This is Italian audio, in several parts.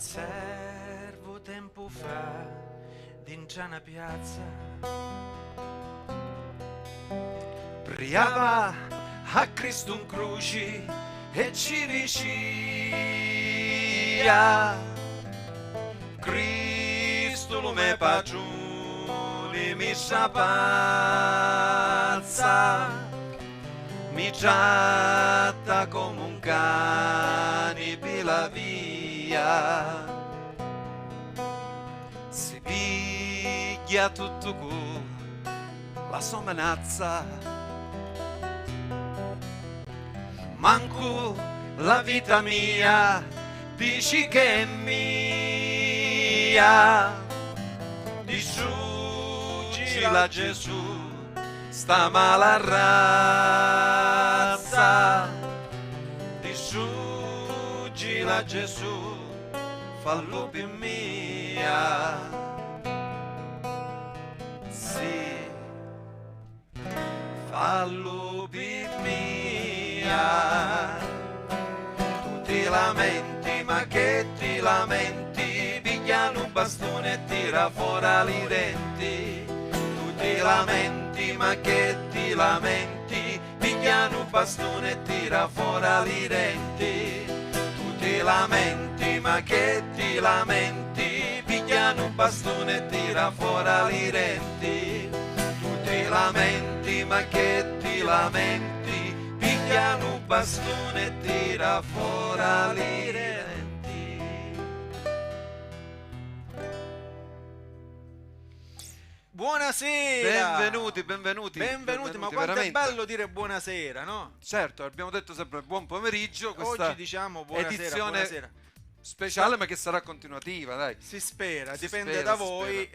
Servo tempo fa dentro una piazza, priava a Cristo in croce e ci diceva: Cristo lo me pagione mi sapazza, mi tratta come un cane per la via, si piglia tutto con la somanazza, manco la vita mia dici che è mia, distruggila Gesù sta mala razza, distruggila Gesù, fallo per mia, sì, fallo per mia. Tu ti lamenti, ma che ti lamenti, pigliano un bastone e tira fuori i denti. Tu ti lamenti, ma che ti lamenti, pigliano un bastone e tira fuori i denti. Tu ti lamenti, ma che ti lamenti, pigliano un bastone e tira fuori i denti. Tu ti lamenti, ma che ti lamenti, pigliano un bastone e tira fuori i denti. Buonasera! Benvenuti, Ma quanto veramente. è bello dire buonasera, no? Certo, abbiamo detto sempre buon pomeriggio, questa Oggi diciamo buonasera, edizione buonasera. speciale, ma che sarà continuativa, dai. Si spera, Si dipende spera, da si voi.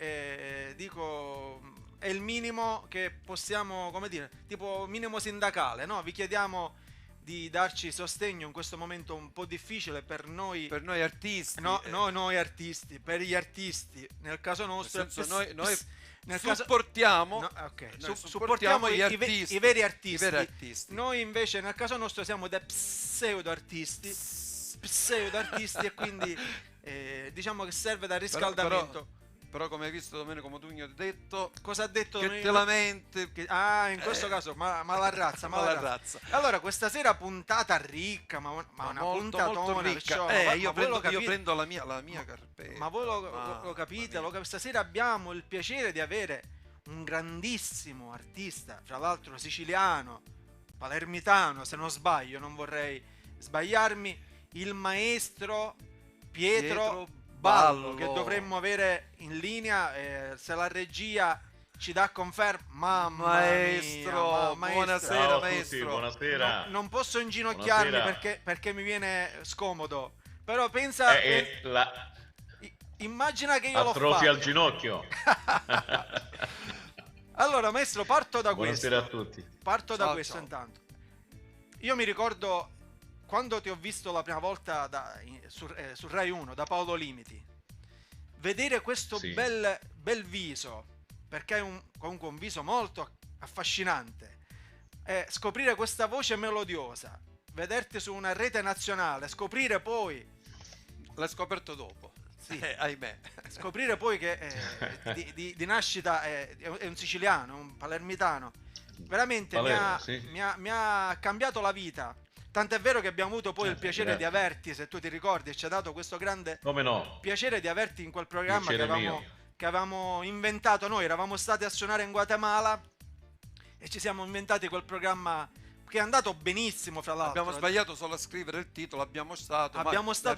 Dico, è il minimo che possiamo, come dire, tipo minimo sindacale, no? Vi chiediamo di darci sostegno in questo momento un po' difficile per noi. Per noi artisti. No, noi artisti, per gli artisti, nel caso nostro, Nel senso, noi nel caso- supportiamo, No, ok. noi Supportiamo gli i artisti, i veri artisti. i veri artisti. Noi invece nel caso nostro siamo dei pseudo artisti e quindi diciamo che serve da riscaldamento. Però come hai visto Domenico Modugno ha detto Cosa ha detto? che te lamenti, in questo caso ma la razza, ma la razza. razza. Allora questa sera puntata ricca, ma una molto puntatona, ricca. perciò, Io voi lo prendo la mia carpetta. Ma voi lo capite? Stasera abbiamo il piacere di avere un grandissimo artista, fra l'altro siciliano, palermitano, se non sbaglio, non vorrei sbagliarmi, il maestro Pietro Ballo, che dovremmo avere in linea, se la regia ci dà conferma. Maestro, buonasera. Ciao a maestro. tutti, buonasera. Non posso inginocchiarmi Buonasera. perché mi viene scomodo, però pensa, immagina che io l'ho atrofi fatto. al ginocchio. Allora maestro, parto da questo. Buonasera a tutti. Parto da Ciao, questo ciao. intanto. Io mi ricordo quando ti ho visto la prima volta su Rai 1 da Paolo Limiti. Vedere questo Sì. bel viso, perché è comunque un viso molto affascinante. Scoprire questa voce melodiosa, vederti su una rete nazionale, scoprire poi L'hai scoperto dopo. Sì. Ahimè. scoprire poi che di nascita è un siciliano, un palermitano, veramente Palermo, sì. mi ha cambiato la vita. Tant'è vero che abbiamo avuto poi il piacere grazie. di averti, se tu ti ricordi, e ci ha dato questo grande Come no? piacere di averti in quel programma Piacere mio. che avevamo inventato noi. Eravamo stati a suonare in Guatemala e ci siamo inventati quel programma che è andato benissimo, fra l'altro. Abbiamo sbagliato solo a scrivere il titolo, abbiamo stato in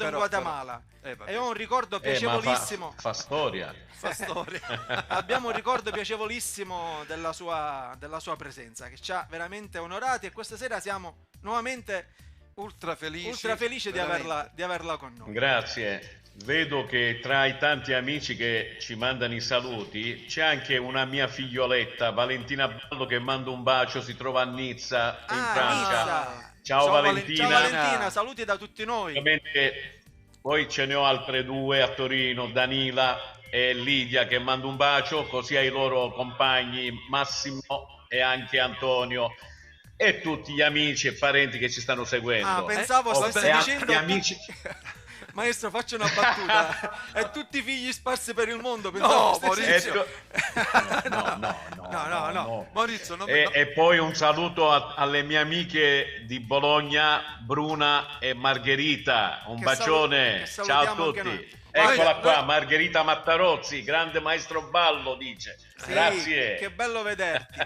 in Guatemala. vabbè. E ho un ricordo Ma piacevolissimo. fa storia. Fa storia. Abbiamo un ricordo piacevolissimo della sua presenza, che ci ha veramente onorati, e questa sera siamo nuovamente ultra felici di averla con noi. Grazie. Vedo che tra i tanti amici che ci mandano i saluti c'è anche una mia figlioletta, Valentina Ballo, che manda un bacio, si trova a Nizza, in Francia. Nizza. Ciao Valentina. Ciao Valentina, saluti da tutti noi. Ovviamente poi ce ne ho altre due a Torino, Danila e Lidia, che mando un bacio, così ai loro compagni Massimo e anche Antonio e tutti gli amici e parenti che ci stanno seguendo. Pensavo stessi E dicendo gli amici Maestro, faccio una battuta. E tutti i figli sparsi per il mondo. No, pensavo che Maurizio. No. Maurizio, E poi un saluto alle mie amiche di Bologna, Bruna e Margherita. Un Che bacione. salu- che Ciao a salutiamo anche tutti. noi. Eccola Noi- qua, Margherita Mattarozzi, grande maestro ballo, dice. Sì, Grazie. che bello vederti.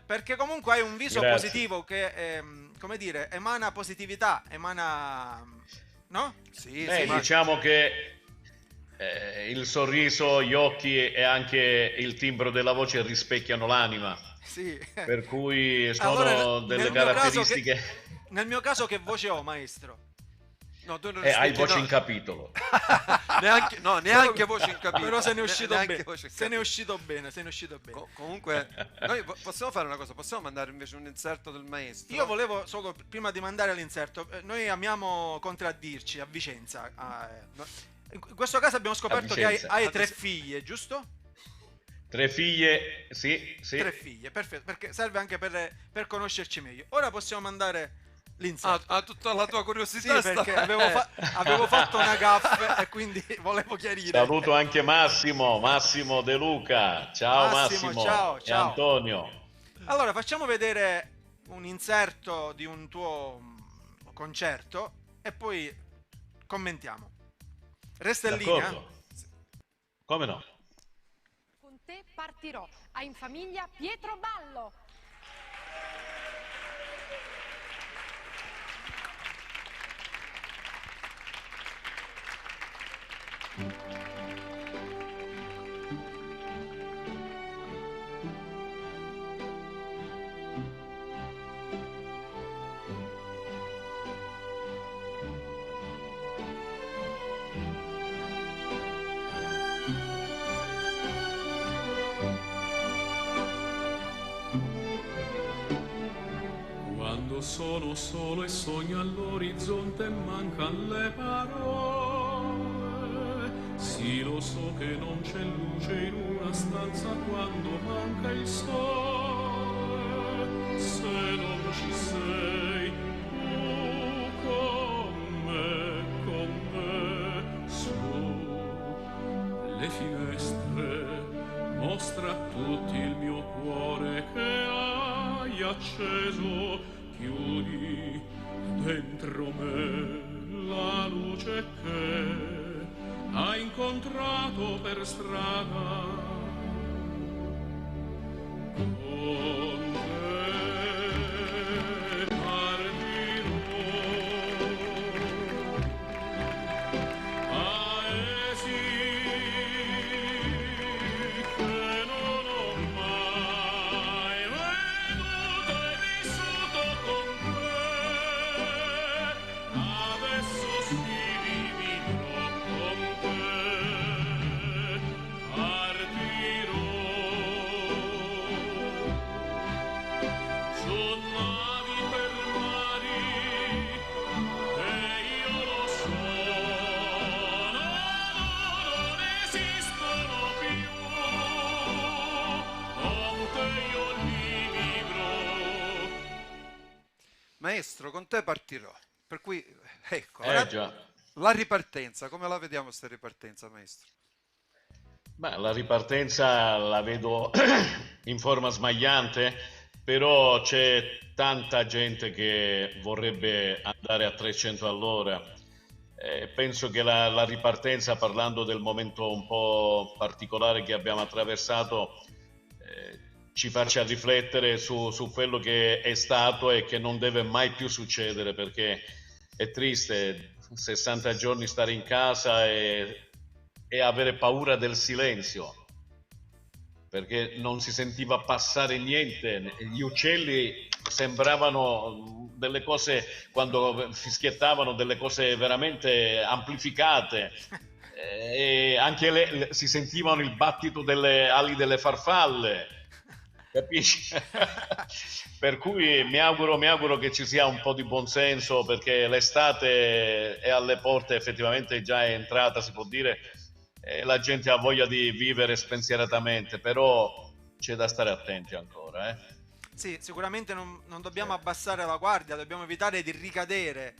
Perché comunque hai un viso Grazie. positivo che, come dire, emana positività, emana... No? Sì, Beh, sì, diciamo che il sorriso, gli occhi e anche il timbro della voce rispecchiano l'anima, Sì. per cui sono Allora, delle nel mio caso caratteristiche. Nel mio caso che voce ho, maestro? no, tu non Hai rispecchi, voce no. in capitolo. neanche voce in capitolo. Però se ne è uscito Neanche bene. voce in Se ne è capitolo. uscito bene, se ne è uscito bene. Comunque, noi possiamo fare una cosa, possiamo mandare invece un inserto del maestro? Io volevo solo, prima di mandare l'inserto, noi amiamo contraddirci a Vicenza. In questo caso abbiamo scoperto che Vicenza. hai 3 figlie, giusto? 3 figlie, sì. 3 figlie, perfetto, perché serve anche per conoscerci meglio. Ora possiamo mandare l'inserto. Ah, tutta la tua Sì, curiosità perché avevo fatto una gaffe e quindi volevo chiarire. Saluto anche Massimo De Luca. Ciao Massimo, ciao, e ciao. Antonio. Allora, facciamo vedere un inserto di un tuo concerto e poi commentiamo. Resta in linea? D'accordo? Come no? Con te partirò. Hai in famiglia Pietro Ballo. Quando sono solo e sogno all'orizzonte e mancan le parole, sì lo so che non c'è luce in una stanza quando manca il sole, se non ci sei tu con me, su le finestre mostra a tutti il mio cuore che hai acceso, chiudi dentro me la luce che hai incontrato per strada. Con te partirò. Paesi che non ho mai veduto e vissuto con te, adesso sì vivrò con te, partirò. Su navi per mari e io lo so, non esistono più, con te io li vivrò. Maestro, con te partirò. Per cui, ecco, ora Già. la ripartenza, come la vediamo sta ripartenza, maestro? Beh, la ripartenza la vedo in forma smagliante, però c'è tanta gente che vorrebbe andare a 300 all'ora. Penso che la ripartenza, parlando del momento un po' particolare che abbiamo attraversato, ci faccia riflettere su quello che è stato e che non deve mai più succedere, perché è triste 60 giorni stare in casa e avere paura del silenzio, perché non si sentiva passare niente. Gli uccelli sembravano delle cose, quando fischiettavano, delle cose veramente amplificate, e anche si sentivano il battito delle ali delle farfalle, capisci? Per cui mi auguro che ci sia un po' di buonsenso, perché l'estate è alle porte, effettivamente già è entrata, si può dire, e la gente ha voglia di vivere spensieratamente, però c'è da stare attenti ancora, Sì, sicuramente non dobbiamo abbassare la guardia, dobbiamo evitare di ricadere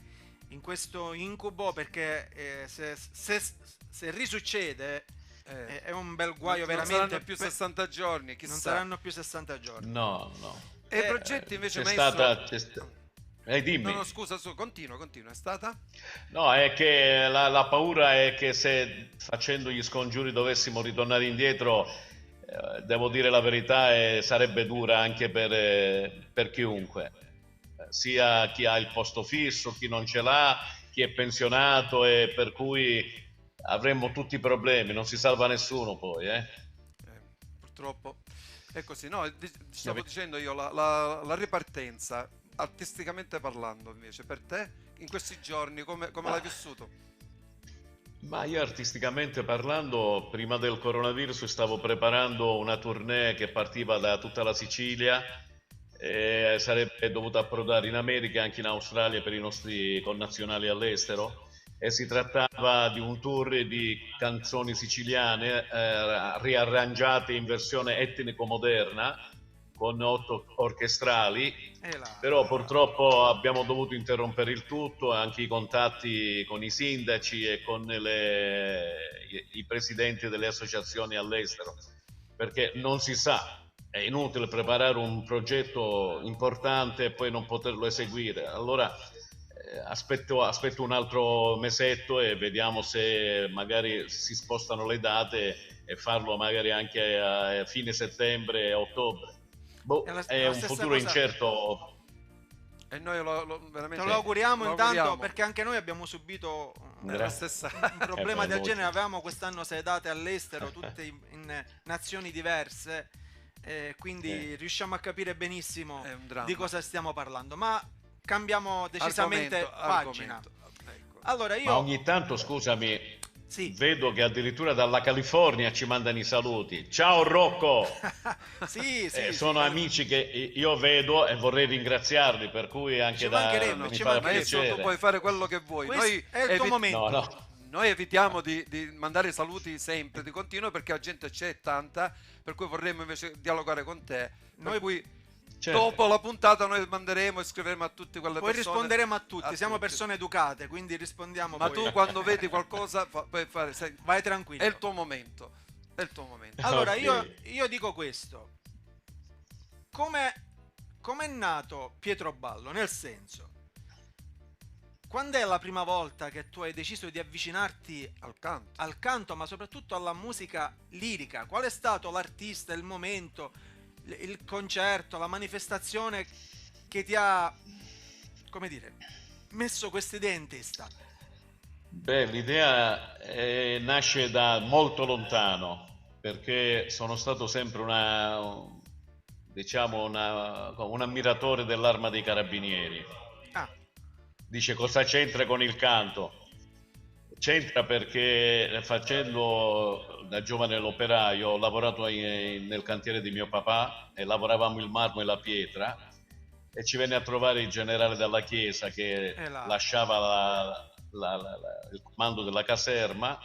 in questo incubo, perché se risuccede è un bel guaio non veramente. saranno più 60 giorni, chissà. Non saranno più 60 giorni. No, no. E i progetti invece, C'è maestro? stata... dimmi. No, scusa, continua, è stata? No, è che la paura è che se facendo gli scongiuri dovessimo ritornare indietro, devo dire la verità, sarebbe dura anche per chiunque, sia chi ha il posto fisso, chi non ce l'ha, chi è pensionato, e per cui avremmo tutti i problemi, non si salva nessuno poi. Purtroppo è così. No, stavo dicendo io, la ripartenza, artisticamente parlando, invece, per te, in questi giorni, come l'hai vissuto? Ma io artisticamente parlando, prima del coronavirus stavo preparando una tournée che partiva da tutta la Sicilia e sarebbe dovuta approdare in America e anche in Australia per i nostri connazionali all'estero, e si trattava di un tour di canzoni siciliane riarrangiate in versione etnico-moderna con 8 orchestrali, però purtroppo abbiamo dovuto interrompere il tutto, anche i contatti con i sindaci e con i presidenti delle associazioni all'estero, perché non si sa, è inutile preparare un progetto importante e poi non poterlo eseguire. Allora aspetto un altro mesetto e vediamo se magari si spostano le date e farlo magari anche a fine settembre e ottobre. È un futuro incerto. E noi veramente te lo auguriamo lo intanto, auguriamo. perché anche noi abbiamo subito un un problema del genere. Avevamo quest'anno 6 date all'estero, tutte in nazioni diverse, quindi riusciamo a capire benissimo di cosa stiamo parlando, ma cambiamo decisamente pagina. Ecco. Allora Ma ogni tanto, scusami, sì. Vedo che addirittura dalla California ci mandano i saluti. Ciao Rocco! sì, sono amici che io vedo e vorrei ringraziarli, per cui anche mi fa piacere. Tu puoi fare quello che vuoi. Noi è il tuo momento. No. Noi evitiamo di mandare saluti sempre di continuo, perché la gente c'è tanta, per cui vorremmo invece dialogare con te. Per cui dopo la puntata noi manderemo e scriveremo a tutte quelle persone. Poi risponderemo a tutti, siamo persone educate, quindi rispondiamo. Ma poi. tu quando vedi qualcosa puoi fare, vai tranquillo. È il tuo momento. Allora io dico questo. Come è nato Pietro Ballo? Nel senso, quando è la prima volta che tu hai deciso di avvicinarti al canto, ma soprattutto alla musica lirica? Qual è stato l'artista, il momento, il concerto, la manifestazione che ti ha, come dire, messo questa idea in testa? Beh, l'idea nasce da molto lontano, perché sono stato sempre un ammiratore dell'Arma dei Carabinieri. Dice, cosa c'entra con il canto? C'entra perché facendo da giovane l'operaio ho lavorato nel cantiere di mio papà e lavoravamo il marmo e la pietra, e ci venne a trovare il generale della chiesa che lasciava il comando della caserma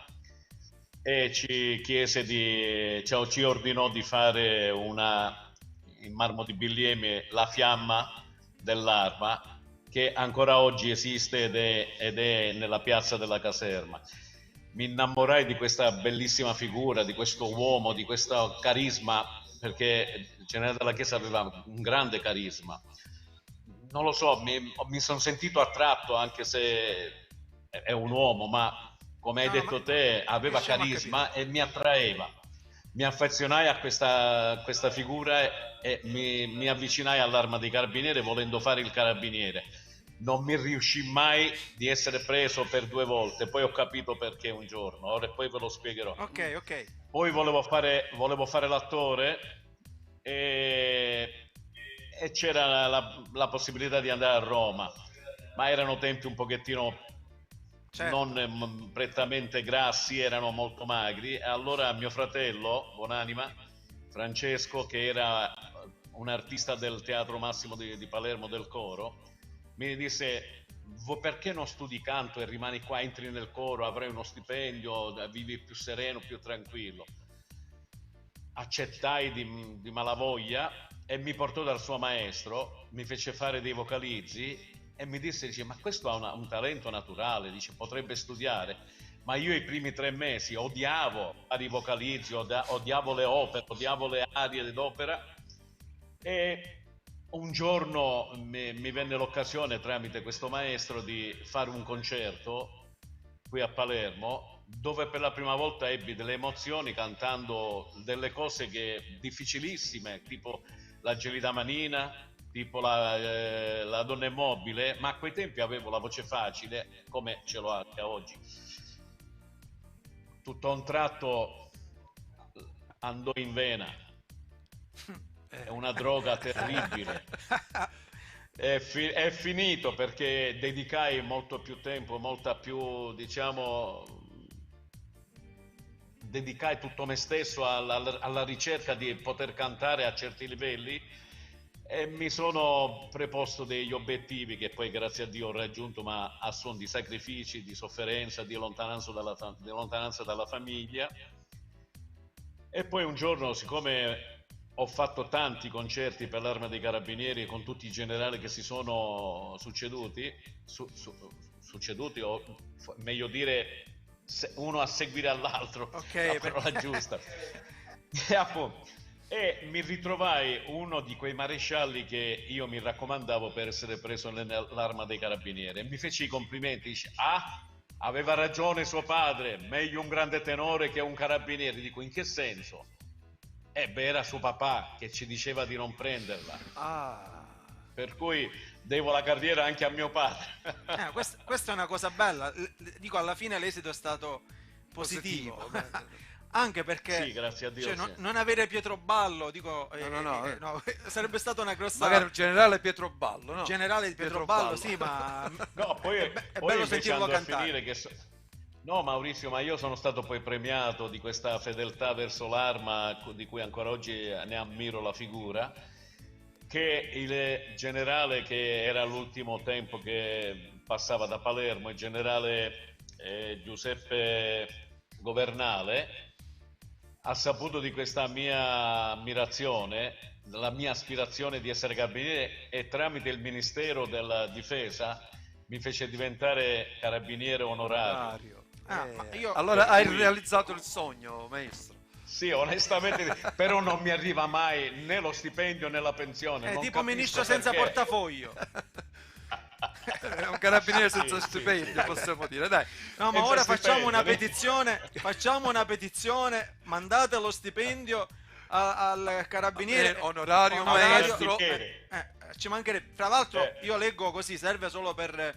e ci chiese ci ordinò di fare in marmo di Billieme la fiamma dell'arma, che ancora oggi esiste ed è nella piazza della caserma. Mi innamorai di questa bellissima figura, di questo uomo, di questo carisma, perché il generale della chiesa aveva un grande carisma. Non lo so, mi sono sentito attratto, anche se è un uomo, ma come hai detto te, aveva carisma e mi attraeva. Mi affezionai a questa figura e mi avvicinai all'Arma dei Carabinieri volendo fare il carabiniere. Non mi riuscì mai di essere preso per 2 volte, poi ho capito perché un giorno, ora poi ve lo spiegherò. Ok. Poi volevo fare l'attore e c'era la possibilità di andare a Roma, ma erano tempi un pochettino non prettamente grassi, erano molto magri, e allora mio fratello, buonanima, Francesco, che era un artista del Teatro Massimo di Palermo, del coro, mi disse, perché non studi canto e rimani qua, entri nel coro, avrai uno stipendio, vivi più sereno, più tranquillo. Accettai di malavoglia e mi portò dal suo maestro, mi fece fare dei vocalizzi e mi dice, ma questo ha un talento naturale, dice, potrebbe studiare. Ma io i primi 3 mesi odiavo i vocalizzi, odiavo le opere, odiavo le arie d'opera, e un giorno mi venne l'occasione tramite questo maestro di fare un concerto qui a Palermo, dove per la prima volta ebbi delle emozioni cantando delle cose difficilissime, tipo la Gelida Manina, tipo la Donna Immobile, ma a quei tempi avevo la voce facile, come ce l'ho anche oggi. Tutto a un tratto andò in vena. È una droga terribile. È finito perché dedicai molto più tempo, molta più, diciamo, dedicai tutto me stesso alla ricerca di poter cantare a certi livelli, e mi sono preposto degli obiettivi che poi grazie a Dio ho raggiunto, ma a suon di sacrifici, di sofferenza, di lontananza dalla famiglia. E poi un giorno, siccome ho fatto tanti concerti per l'Arma dei Carabinieri con tutti i generali che si sono succeduti, o meglio dire uno a seguire all'altro, la parola giusta. E mi ritrovai uno di quei marescialli che io mi raccomandavo per essere preso nell'Arma dei Carabinieri, e mi fece i complimenti, dice: aveva ragione suo padre, meglio un grande tenore che un carabiniere. Dico, in che senso? Era suo papà che ci diceva di non prenderla. Per cui devo la carriera anche a mio padre. Questa è una cosa bella. Dico, alla fine l'esito è stato positivo. Anche perché, sì, grazie a Dio, cioè, non avere Pietroballo, dico, no, sarebbe stata una grossa... Magari un generale Pietroballo, no? Generale di Pietroballo, sì, ma no, poi è bello sentirlo cantare. No, Maurizio, ma io sono stato poi premiato di questa fedeltà verso l'Arma, di cui ancora oggi ne ammiro la figura, che il generale che era l'ultimo tempo che passava da Palermo, il generale Giuseppe Governale, ha saputo di questa mia ammirazione, la mia aspirazione di essere carabiniere, e tramite il Ministero della Difesa mi fece diventare carabiniere onorario. Allora hai realizzato il sogno, maestro. Sì, onestamente, però non mi arriva mai né lo stipendio né la pensione. È tipo ministro senza portafoglio. È un carabiniere senza stipendio, possiamo dire, dai. No, ma ora facciamo una petizione, mandate lo stipendio al carabiniere onorario maestro. Ci mancherebbe. Tra l'altro io leggo così, serve solo per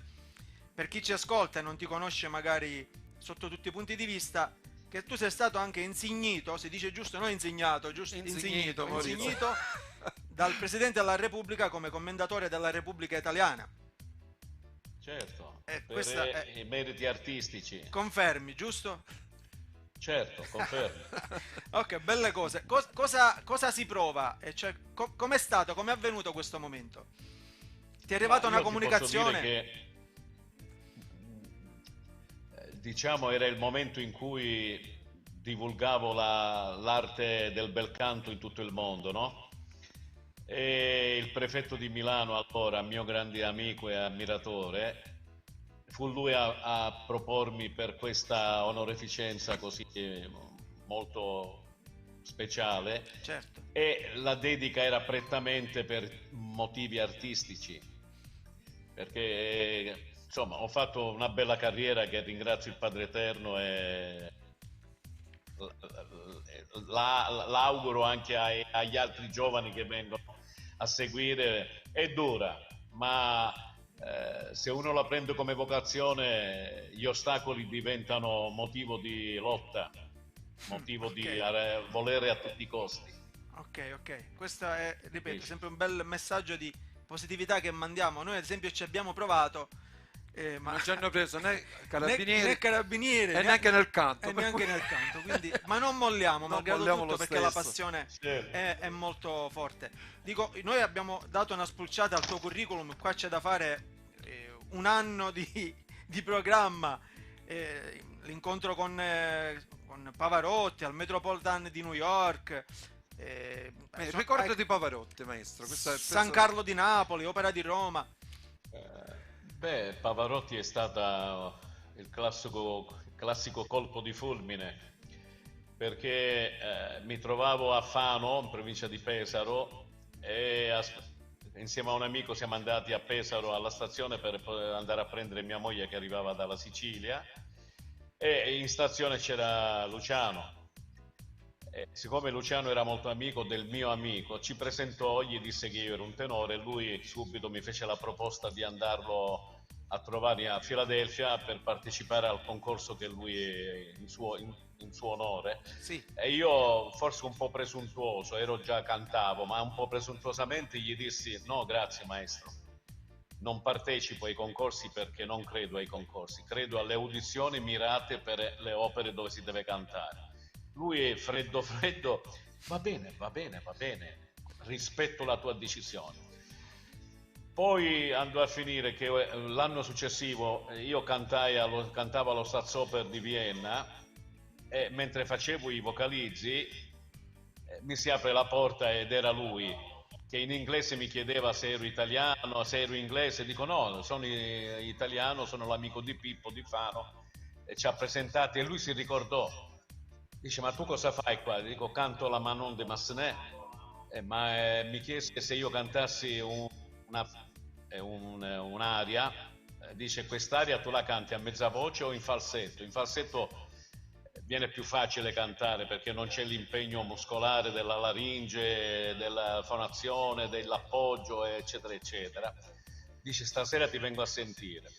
chi ci ascolta e non ti conosce magari sotto tutti i punti di vista, che tu sei stato anche insignito, si dice giusto, non insegnato, giusto? Insignito dal Presidente della Repubblica come commendatore della Repubblica Italiana. Certo, per i meriti artistici. Confermi, giusto? Certo, confermo. Ok, belle cose. Cosa si prova? Cioè, com'è stato? Com'è avvenuto questo momento? Ti è arrivata una comunicazione? Posso dire che, diciamo, era il momento in cui divulgavo l'arte del bel canto in tutto il mondo, no? E il prefetto di Milano, allora mio grande amico e ammiratore, fu lui a propormi per questa onoreficenza così molto speciale. Certo. E la dedica era prettamente per motivi artistici, perché insomma ho fatto una bella carriera che ringrazio il Padre Eterno, e l'auguro anche agli altri giovani che vengono a seguire. È dura, ma se uno la prende come vocazione, gli ostacoli diventano motivo di lotta, motivo di volere a tutti i costi. Ok, questo è, ripeto, sempre un bel messaggio di positività che mandiamo. Noi ad esempio ci abbiamo provato, ma non ci hanno preso né carabinieri e neanche nel canto, quindi, ma non molliamo, malgrado tutto, perché la passione Certo. è molto forte. Dico, noi abbiamo dato una spulciata al tuo curriculum, qua c'è da fare un anno di programma, l'incontro con Pavarotti al Metropolitan di New York, ricordati Pavarotti, maestro. San Carlo di Napoli, Opera di Roma. Beh, Pavarotti è stata il classico colpo di fulmine perché mi trovavo a Fano, in provincia di Pesaro, e insieme a un amico siamo andati a Pesaro alla stazione per andare a prendere mia moglie che arrivava dalla Sicilia e in stazione c'era Luciano. E siccome Luciano era molto amico del mio amico, ci presentò, gli disse che io ero un tenore e lui subito mi fece la proposta di andarlo a trovare a Filadelfia per partecipare al concorso che lui in suo onore. Sì. E io, forse un po' presuntuoso, cantavo, ma un po' presuntuosamente gli dissi: no, grazie maestro, non partecipo ai concorsi perché non credo ai concorsi, credo alle audizioni mirate per le opere dove si deve cantare. Lui è freddo, va bene, rispetto la tua decisione. Poi andò a finire che l'anno successivo io cantavo allo Staatsoper di Vienna e mentre facevo i vocalizzi mi si apre la porta ed era lui che in inglese mi chiedeva se ero italiano, se ero inglese. Dico no, sono italiano, sono l'amico di Pippo di Fano, e ci ha presentati e lui si ricordò. Dice: ma tu cosa fai qua? Dico: canto la Manon de Massenet. Mi chiese se io cantassi un'aria. Dice: quest'aria tu la canti a mezza voce o in falsetto? In falsetto viene più facile cantare perché non c'è l'impegno muscolare della laringe, della fonazione, dell'appoggio, eccetera, eccetera. Dice: stasera ti vengo a sentire.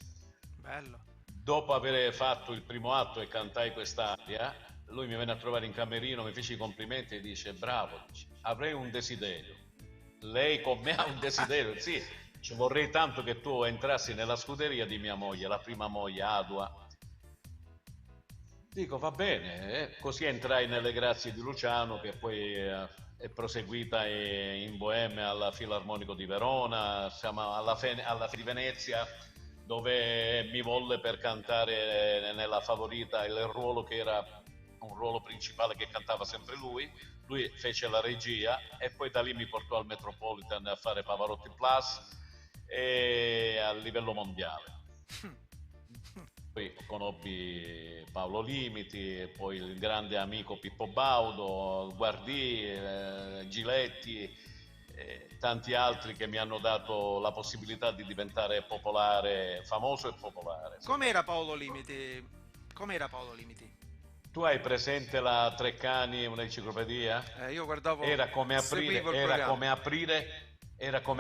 Bello. Dopo aver fatto il primo atto e cantai quest'aria, lui mi venne a trovare in camerino, mi fece i complimenti e dice: bravo, dice, avrei un desiderio. Lei con me ha un desiderio? Sì, ci vorrei tanto che tu entrassi nella scuderia di mia moglie, la prima moglie, Adua. Dico: va bene, così entrai nelle grazie di Luciano, che poi è proseguita in Boemia alla Filarmonico di Verona, siamo alla di Venezia, dove mi volle per cantare nella Favorita il ruolo che era un ruolo principale che cantava sempre lui fece la regia e poi da lì mi portò al Metropolitan a fare Pavarotti Plus e a livello mondiale. Poi conobbi Paolo Limiti, poi il grande amico Pippo Baudo, Guardì, Giletti, tanti altri che mi hanno dato la possibilità di diventare popolare, famoso e popolare. Com'era Paolo Limiti? Tu hai presente la Treccani, un'enciclopedia? Io guardavo, era come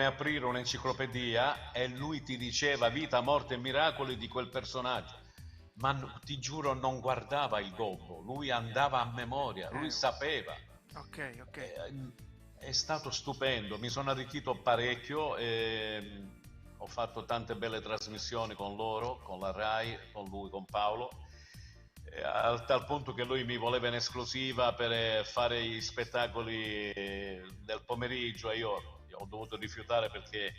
aprire un'enciclopedia e lui ti diceva vita, morte e miracoli di quel personaggio. Ma ti giuro, non guardava il gobbo, lui andava a memoria, lui sapeva. Ok. È stato stupendo, mi sono arricchito parecchio e ho fatto tante belle trasmissioni con loro, con la Rai, con lui, con Paolo. Al tal punto che lui mi voleva in esclusiva per fare gli spettacoli del pomeriggio e io ho dovuto rifiutare perché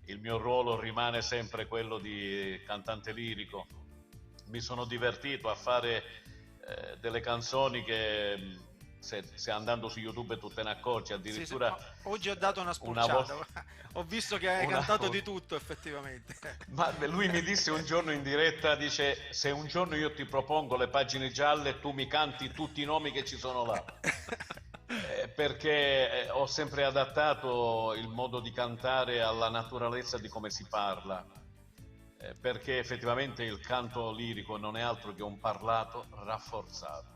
il mio ruolo rimane sempre quello di cantante lirico. Mi sono divertito a fare delle canzoni che se andando su YouTube tu te ne accorgi, addirittura sì. Oggi ho dato una spulciata, ho visto che hai cantato di tutto effettivamente. Ma lui mi disse un giorno in diretta, dice: se un giorno io ti propongo le pagine gialle tu mi canti tutti i nomi che ci sono là. Perché ho sempre adattato il modo di cantare alla naturalezza di come si parla, perché effettivamente il canto lirico non è altro che un parlato rafforzato.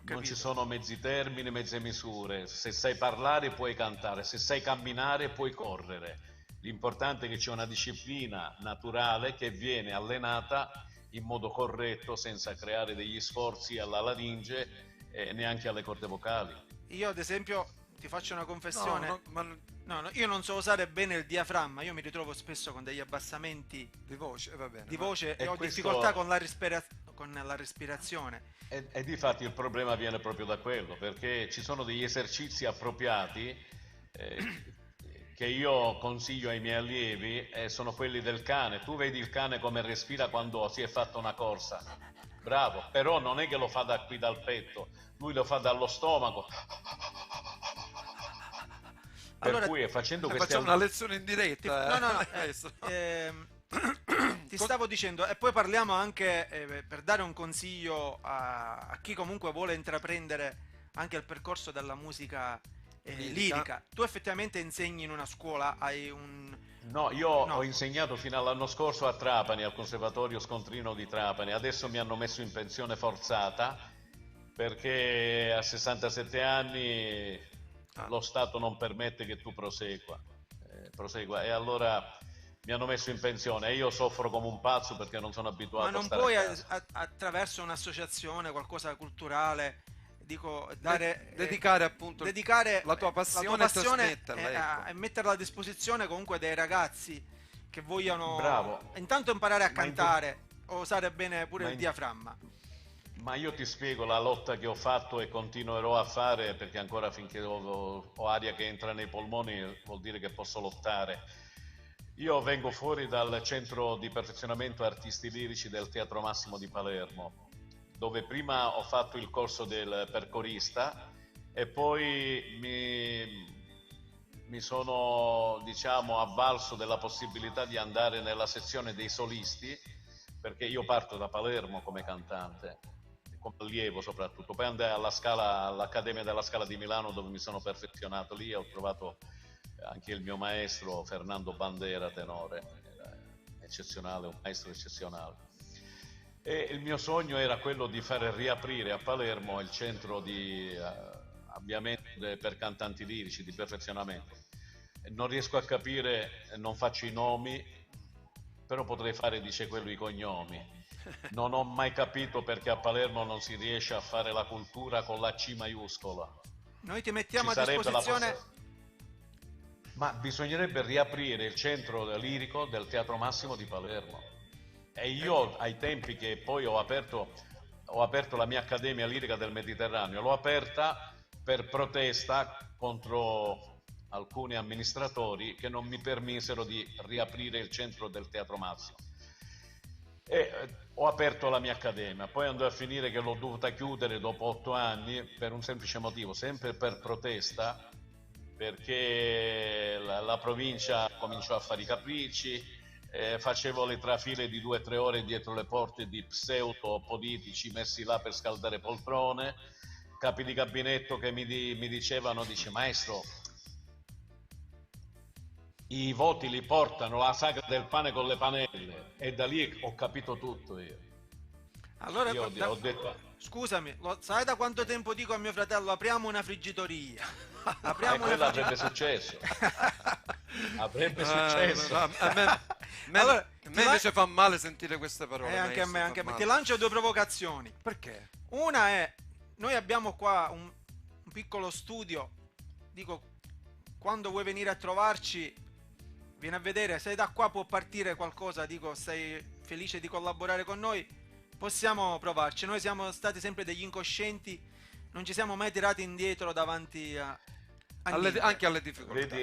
Non ci sono mezzi termini, mezze misure. Se sai parlare puoi cantare, se sai camminare puoi correre. L'importante è che c'è una disciplina naturale che viene allenata in modo corretto, senza creare degli sforzi alla laringe e neanche alle corde vocali. Io ad esempio ti faccio una confessione. No, io non so usare bene il diaframma, io mi ritrovo spesso con degli abbassamenti di voce, va bene, e ho difficoltà con la respirazione. E difatti il problema viene proprio da quello, perché ci sono degli esercizi appropriati che io consiglio ai miei allievi, sono quelli del cane. Tu vedi il cane come respira quando si è fatta una corsa, bravo, però non è che lo fa da qui dal petto, lui lo fa dallo stomaco. Per cui facendo queste... Facciamo una lezione in diretta. Ti stavo dicendo, e poi parliamo anche per dare un consiglio a chi comunque vuole intraprendere anche il percorso della musica lirica. Tu effettivamente insegni in una scuola, hai un... No, io ho insegnato fino all'anno scorso a Trapani, al Conservatorio Scontrino di Trapani. Adesso mi hanno messo in pensione forzata perché a 67 anni lo Stato non permette che tu prosegua. E allora mi hanno messo in pensione e io soffro come un pazzo perché non sono abituato Ma non a stare puoi a casa. attraverso un'associazione, qualcosa culturale, dico, dedicare appunto dedicare la tua passione e trasmetterla, ecco. e metterla a disposizione comunque dei ragazzi che vogliono Bravo. intanto imparare a cantare o usare bene pure il diaframma. Ma io ti spiego la lotta che ho fatto e continuerò a fare perché ancora finché ho aria che entra nei polmoni vuol dire che posso lottare. Io vengo fuori dal centro di perfezionamento artisti lirici del Teatro Massimo di Palermo, dove prima ho fatto il corso del percorista e poi mi sono, diciamo, avvalso della possibilità di andare nella sezione dei solisti, perché io parto da Palermo come cantante, come allievo soprattutto, poi andai all'Accademia della Scala di Milano dove mi sono perfezionato lì, ho trovato anche il mio maestro Fernando Bandera, tenore, era eccezionale, un maestro eccezionale. E il mio sogno era quello di fare riaprire a Palermo il centro di avviamento per cantanti lirici, di perfezionamento. Non riesco a capire, non faccio i nomi, però potrei fare, dice quello, i cognomi. Non ho mai capito perché a Palermo non si riesce a fare la cultura con la C maiuscola. Noi ti mettiamo Ci a sarebbe disposizione... Ma bisognerebbe riaprire il centro lirico del Teatro Massimo di Palermo. E io ai tempi che poi ho aperto la mia Accademia Lirica del Mediterraneo, l'ho aperta per protesta contro alcuni amministratori che non mi permisero di riaprire il centro del Teatro Massimo. E ho aperto la mia accademia, poi andò a finire che l'ho dovuta chiudere dopo 8 anni per un semplice motivo, sempre per protesta, perché la provincia cominciò a fare i capricci, facevo le trafile di 2 o 3 ore dietro le porte di pseudo politici messi là per scaldare poltrone, capi di gabinetto che mi dicevano, dice maestro, i voti li portano la sagra del pane con le panelle, e da lì ho capito tutto io. Allora, Ho detto... Scusami, sai da quanto tempo dico a mio fratello apriamo una friggitoria? Quella avrebbe successo. Avrebbe successo. A me invece fa male sentire queste parole. Anche a me. Ti lancio 2 provocazioni. Perché? Una è, noi abbiamo qua un piccolo studio, dico, quando vuoi venire a trovarci, vieni a vedere, se da qua può partire qualcosa, dico, sei felice di collaborare con noi, possiamo provarci. Noi siamo stati sempre degli incoscienti, non ci siamo mai tirati indietro davanti anche alle difficoltà.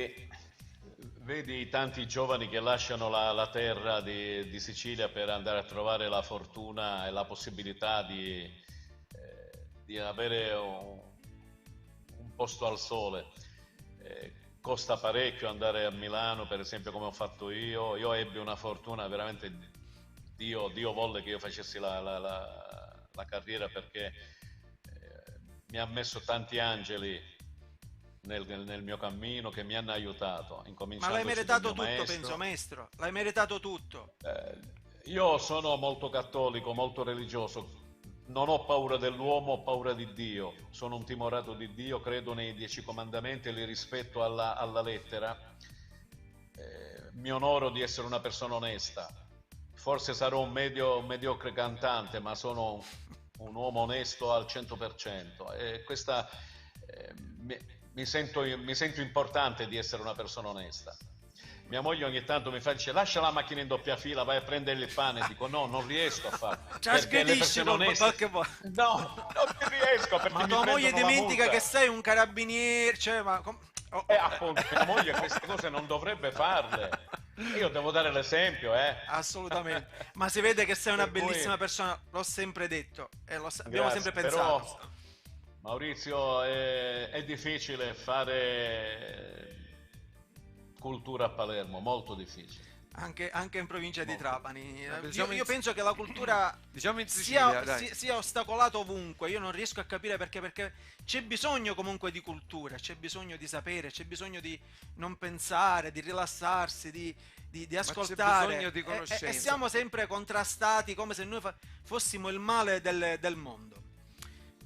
Vedi i tanti giovani che lasciano la terra di Sicilia per andare a trovare la fortuna e la possibilità di avere un posto al sole. Costa parecchio andare a Milano, per esempio, come ho fatto io. Io ebbi una fortuna, veramente Dio volle che io facessi la carriera, perché mi ha messo tanti angeli nel mio cammino che mi hanno aiutato. Ma l'hai meritato tutto, penso, maestro. L'hai meritato tutto. Io sono molto cattolico, molto religioso. Non ho paura dell'uomo, ho paura di Dio. Sono un timorato di Dio, credo nei 10 comandamenti e li rispetto alla lettera. Mi onoro di essere una persona onesta. Forse sarò un mediocre cantante, ma sono un uomo onesto al 100%. E questa mi sento importante di essere una persona onesta. Mia moglie ogni tanto mi dice lascia la macchina in doppia fila, vai a prendere il pane, dico no, non riesco a farlo. Trasgredisci qualche volta. No, non ci riesco, perché ma tua moglie dimentica che sei un carabiniere, cioè, appunto, mia moglie queste cose non dovrebbe farle. Io devo dare l'esempio, Assolutamente. Ma si vede che sei una bellissima persona, l'ho sempre detto e abbiamo sempre pensato. Però, Maurizio, è difficile fare cultura a Palermo, molto difficile. Anche in provincia di Trapani. Diciamo Io penso che la cultura diciamo in Sicilia, dai. sia ostacolata ovunque. Io non riesco a capire perché c'è bisogno comunque di cultura, c'è bisogno di sapere, c'è bisogno di non pensare, di rilassarsi, di ascoltare. C'è bisogno di E conoscenza. siamo sempre contrastati come se noi fossimo il male del mondo.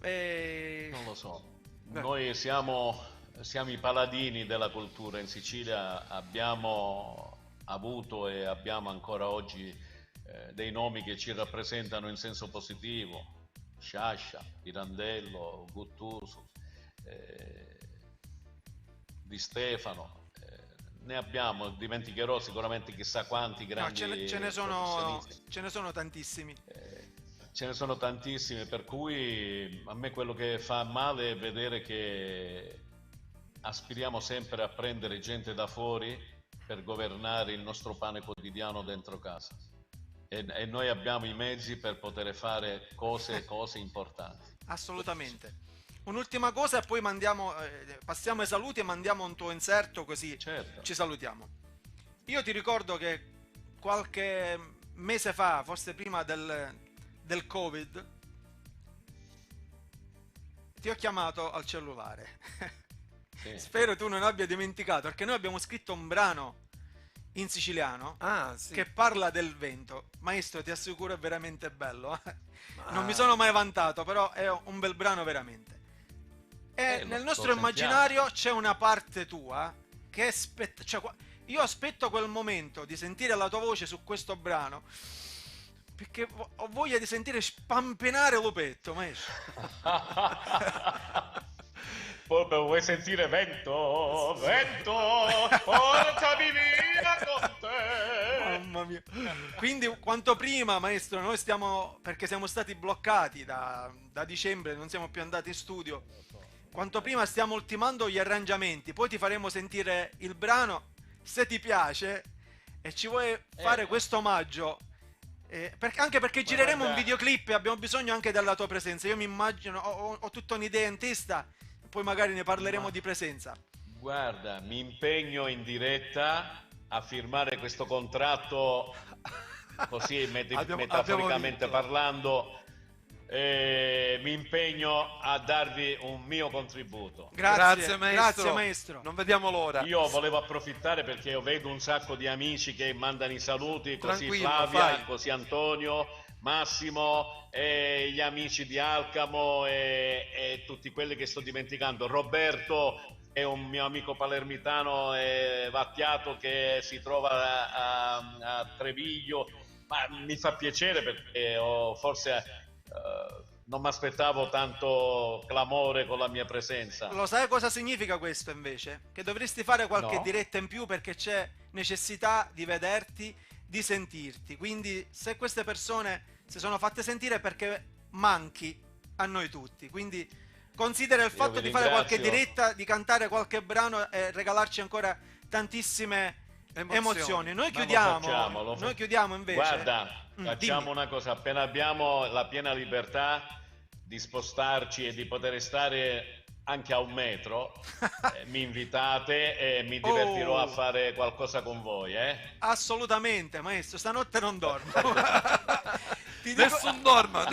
Non lo so. Noi siamo i paladini della cultura. In Sicilia abbiamo avuto e abbiamo ancora oggi dei nomi che ci rappresentano in senso positivo: Sciascia, Pirandello, Guttuso, Di Stefano, ne abbiamo, dimenticherò sicuramente chissà quanti grandi ce ne sono tantissimi. Ce ne sono tantissimi, per cui a me quello che fa male è vedere che aspiriamo sempre a prendere gente da fuori per governare il nostro pane quotidiano dentro casa, e noi abbiamo i mezzi per poter fare cose importanti. Assolutamente. Un'ultima cosa e poi passiamo ai saluti e mandiamo un tuo inserto, così Certo. ci salutiamo. Io ti ricordo che qualche mese fa, forse prima del Covid, ti ho chiamato al cellulare. Sì. Spero tu non abbia dimenticato, perché noi abbiamo scritto un brano in siciliano Sì. che parla del vento. Maestro, ti assicuro è veramente bello. Non mi sono mai vantato, però è un bel brano veramente. E nel nostro immaginario c'è una parte tua che io aspetto quel momento di sentire la tua voce su questo brano, perché ho voglia di sentire spampenare l'opetto, maestro. Proprio vuoi sentire vento, portami via con te. Mamma mia. Quindi quanto prima, maestro, noi perché siamo stati bloccati da dicembre, non siamo più andati in studio, quanto prima stiamo ultimando gli arrangiamenti, poi ti faremo sentire il brano, se ti piace, e ci vuoi fare questo omaggio, anche perché gireremo un videoclip e abbiamo bisogno anche della tua presenza. Io mi immagino, ho tutta un'idea in testa, poi magari ne parleremo di presenza. Guarda, mi impegno in diretta a firmare questo contratto, così metaforicamente parlando, mi impegno a darvi un mio contributo. Grazie maestro. Non vediamo l'ora. Io volevo approfittare perché io vedo un sacco di amici che mandano i saluti, così Tranquillo, Flavia, fai. così Antonio, Massimo, e gli amici di Alcamo e tutti quelli che sto dimenticando. Roberto è un mio amico palermitano vattiato che si trova a Treviglio, ma mi fa piacere perché forse non mi aspettavo tanto clamore con la mia presenza. Lo sai cosa significa questo invece? Che dovresti fare qualche No. diretta in più, perché c'è necessità di vederti, di sentirti. Quindi se queste persone si sono fatte sentire, perché manchi a noi tutti. Quindi considera il fatto di fare qualche diretta, di cantare qualche brano e regalarci ancora tantissime emozioni. Noi chiudiamo invece. Guarda, facciamo dimmi. una cosa: appena abbiamo la piena libertà di spostarci e di poter stare anche a un metro, mi invitate e mi divertirò a fare qualcosa con voi, Assolutamente, maestro, stanotte non dormo. Nessun dorma.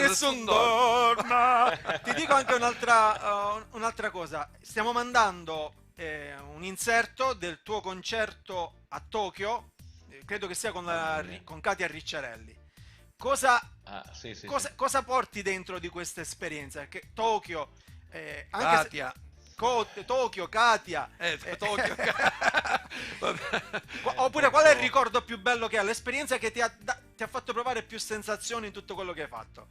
Ti dico anche un'altra cosa. Stiamo mandando un inserto del tuo concerto a Tokyo, credo che sia con Katia Ricciarelli. Cosa porti dentro di questa esperienza? Perché Tokyo, Katia. Tokyo, Katia, Tokyo. oppure qual è il ricordo più bello che hai? L'esperienza che ti ha fatto provare più sensazioni in tutto quello che hai fatto?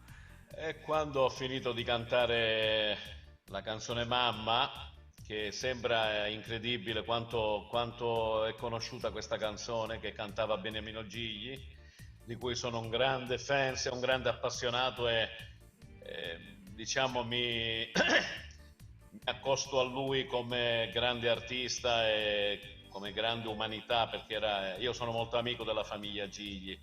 E quando ho finito di cantare la canzone Mamma, che sembra incredibile quanto è conosciuta questa canzone, che cantava Beniamino Gigli, di cui sono un grande fan e un grande appassionato, e diciamo mi accosto a lui come grande artista e come grande umanità, perché io sono molto amico della famiglia Gigli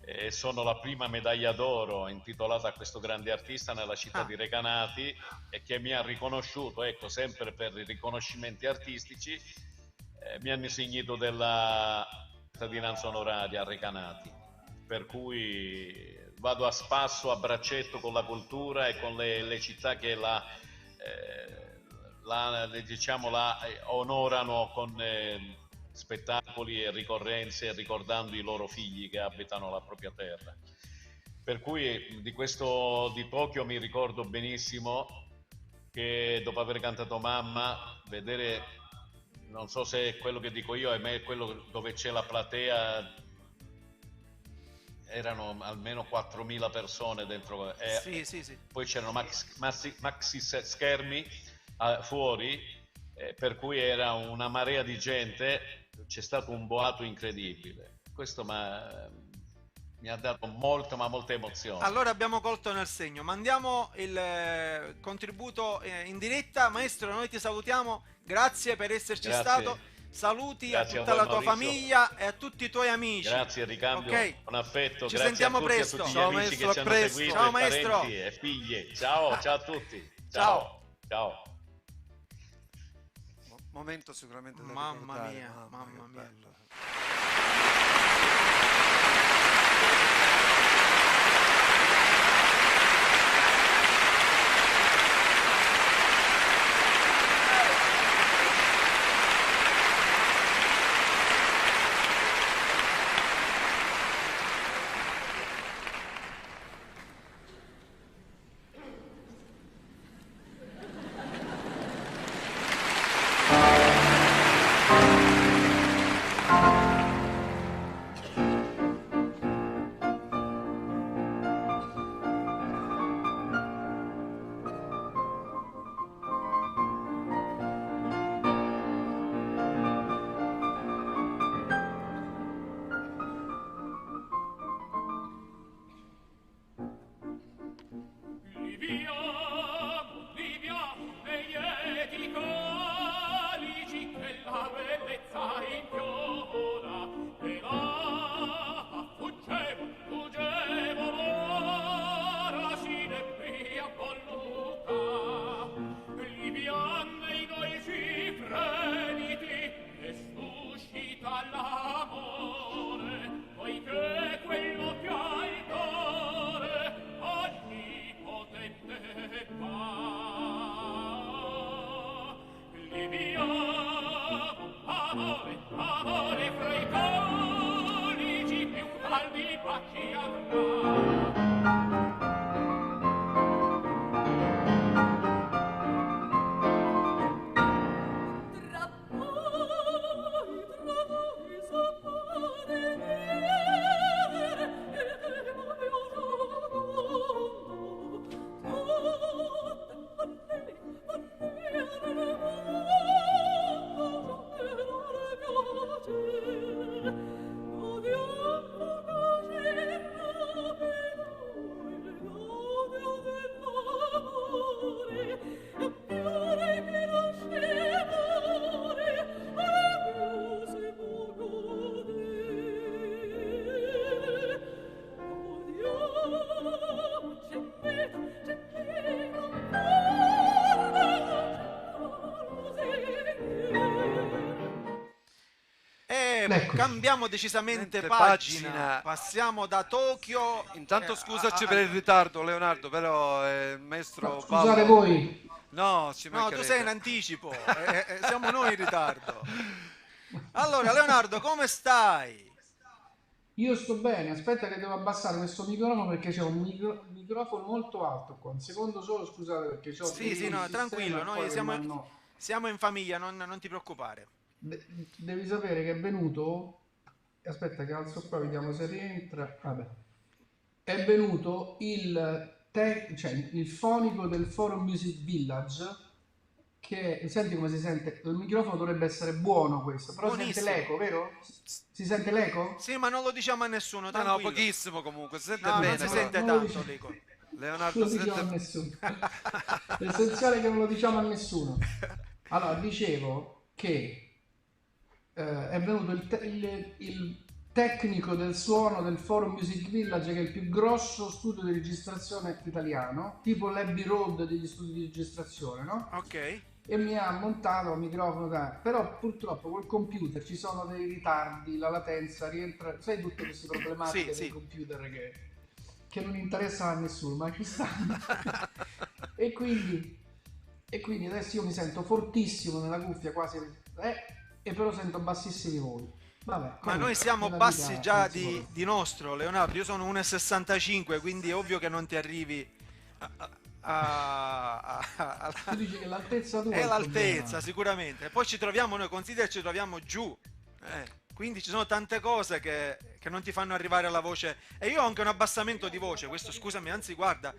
e sono la prima medaglia d'oro intitolata a questo grande artista nella città di Recanati, e che mi ha riconosciuto, ecco, sempre per i riconoscimenti artistici, mi hanno insignito della cittadinanza onoraria a Recanati, per cui vado a spasso, a braccetto con la cultura e con le città che la onorano con spettacoli e ricorrenze, ricordando i loro figli che abitano la propria terra. Per cui di Tokyo mi ricordo benissimo che dopo aver cantato Mamma, vedere, non so se è quello che dico io, a me è quello dove c'è la platea, erano almeno 4.000 persone dentro, sì. Poi c'erano maxi schermi fuori, per cui era una marea di gente, c'è stato un boato incredibile. Questo mi ha dato molta emozione. Allora abbiamo colto nel segno, mandiamo il contributo in diretta. Maestro, noi ti salutiamo, grazie per esserci stato. Saluti a tutta la tua famiglia e a tutti i tuoi amici. Grazie, ricambio con affetto. Ci grazie sentiamo a tutti, presto. a tutti gli Ciao, amici maestro, che ci hanno presto. seguito, Ciao, e maestro. parenti e figli. Ciao a tutti. Ciao. Momento sicuramente da Mamma ricordare. mia, mamma che mia. bello. Cambiamo decisamente pagina, passiamo da Tokyo. Intanto scusaci per il ritardo, Leonardo, però il maestro scusate Paolo... voi. No, tu sei in anticipo, siamo noi in ritardo. Allora, Leonardo, come stai? Io sto bene, aspetta che devo abbassare questo microfono perché c'è un microfono molto alto qua. Un secondo solo, scusate perché c'ho... Sì, no, tranquillo, noi siamo in famiglia, non ti preoccupare. Devi sapere che è venuto... Aspetta che alzo qua, vediamo se rientra. Vabbè. È venuto il fonico del Forum Music Village, che senti come si sente, il microfono dovrebbe essere buono questo, però si sente l'eco, vero? Si sente l'eco? Sì, ma non lo diciamo a nessuno, no, pochissimo comunque, si sente bene. Non si sente tanto, dico. Leonardo, non lo diciamo a nessuno. L'essenziale è che non lo diciamo a nessuno. Allora, dicevo che è venuto il tecnico del suono del Forum Music Village, che è il più grosso studio di registrazione italiano, tipo l'Abbey Road degli studi di registrazione, no? Ok. e mi ha montato un microfono però purtroppo col computer ci sono dei ritardi, la latenza rientra, sai, tutte queste problematiche Sì, del computer che non interessano a nessuno, ma ci stanno. e quindi adesso io mi sento fortissimo nella cuffia, quasi e però sento bassissimi voli. Vabbè, Ma noi siamo bassi già di nostro, Leonardo. Io sono 1,65, quindi è ovvio che non ti arrivi Tu dici che l'altezza tua è l'altezza, sicuramente. Poi ci troviamo, noi considera, ci troviamo giù. Quindi ci sono tante cose che non ti fanno arrivare alla voce. E io ho anche un abbassamento di voce. Questo, scusami, anzi, guarda.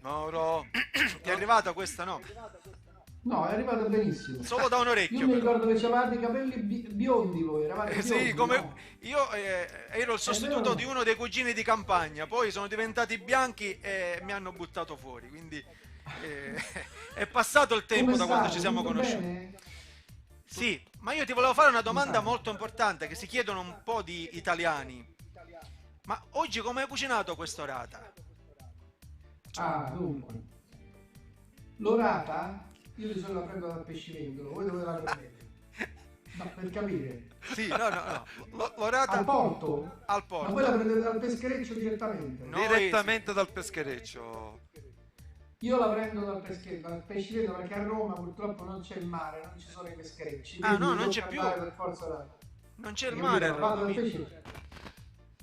Mauro, Ti è arrivata questa, no? No, è arrivato benissimo. Solo da un orecchio. Io mi ricordo che avevate i capelli biondi voi, eravate Sì, biondi, come no? io ero il sostituto di uno dei cugini di campagna, poi sono diventati bianchi e mi hanno buttato fuori, quindi è passato il tempo Come da quando stai? ci siamo Tutto conosciuti. bene? Sì, ma io ti volevo fare una domanda Esatto. molto importante che si chiedono un po' di italiani. Ma oggi come hai cucinato quest'orata? Ah, dunque. L'orata, io di solito la prendo dal pescivendolo, voi dove la prendete? No, per capire. Sì, no. L'orata Al porto? al Ma porto. voi la prendete dal peschereccio direttamente? No. direttamente dal peschereccio. Io la prendo dal pescivendolo perché a Roma purtroppo non c'è il mare, non ci sono i pescherecci. Ah, no, quindi non devo c'è più. andare per forza là. Non c'è il Capito? mare a Vado Roma. dal pesce.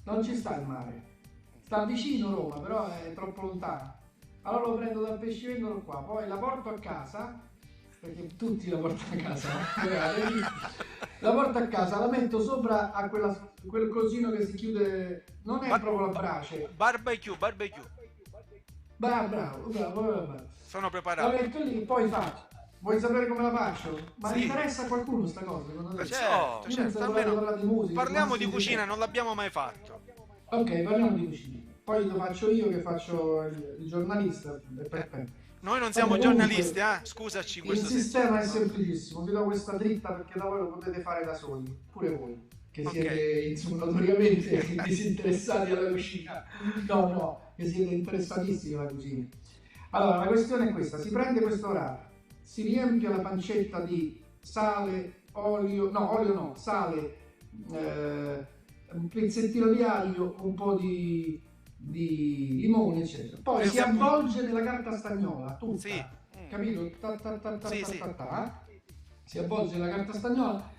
Non ci sta il mare. Sta vicino Roma, però è troppo lontano. Allora lo prendo dal pescivendolo qua, poi la porto a casa, perché tutti la portano a casa. La porto a casa, la metto sopra a quel cosino che si chiude, non è proprio la brace. Barbecue. Bravo. Sono La preparato. metto lì, poi faccio. Vuoi sapere come la faccio? Ma Sì. interessa a qualcuno sta cosa? Secondo te? Certo, Io certo, pensavo almeno di parlare di musica, parliamo di ma cucina, non l'abbiamo mai fatto. Ok, parliamo di cucina. Poi lo faccio io che faccio il giornalista. È perfetto. Noi non siamo Comunque, giornalisti, scusaci Il questo sistema è semplicissimo, vi do questa dritta perché da voi lo potete fare da soli, pure voi, che Ok. siete insomma notoriamente disinteressati alla cucina. No, che siete interessatissimi alla cucina. Allora, la questione è questa, si prende questo orata, si riempie la pancetta di sale, sale, un pezzettino di aglio, un po' di limone, eccetera. Poi si avvolge nella carta stagnola, tutta, Sì. capito? Sì. Si avvolge nella carta stagnola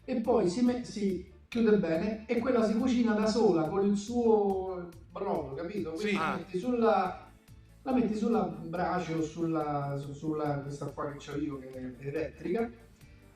e poi si chiude bene e quella si cucina da sola con il suo brodo, capito? Quindi Sì. la metti sulla brace o sulla questa qua che ho io che è elettrica,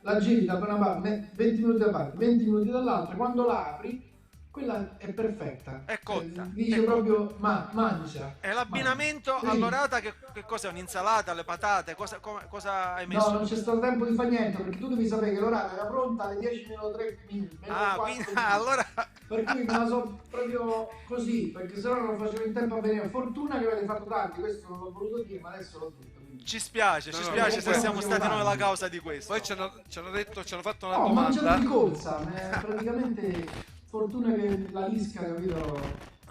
la giri da una parte 20 minuti da parte, 20 minuti dall'altra, quando la apri quella è perfetta, È cotta. dice È proprio mangia. E l'abbinamento Mangia. Sì. all'orata che cos'è? Un'insalata, le patate? Cosa hai messo? No, non c'è stato tempo di fare niente perché tu devi sapere che l'orata era pronta alle 10 meno 3 minuti. meno 4 Quindi minuti. allora Per cui me la so proprio così, perché sennò non lo facevo in tempo a venire. Fortuna che avete fatto tardi, questo non l'ho voluto dire, ma adesso l'ho detto. quindi. ci spiace se comunque siamo stati noi la causa di questo. Poi ci hanno fatto una No, mangiato domanda. di corsa, praticamente fortuna che la lisca, capito,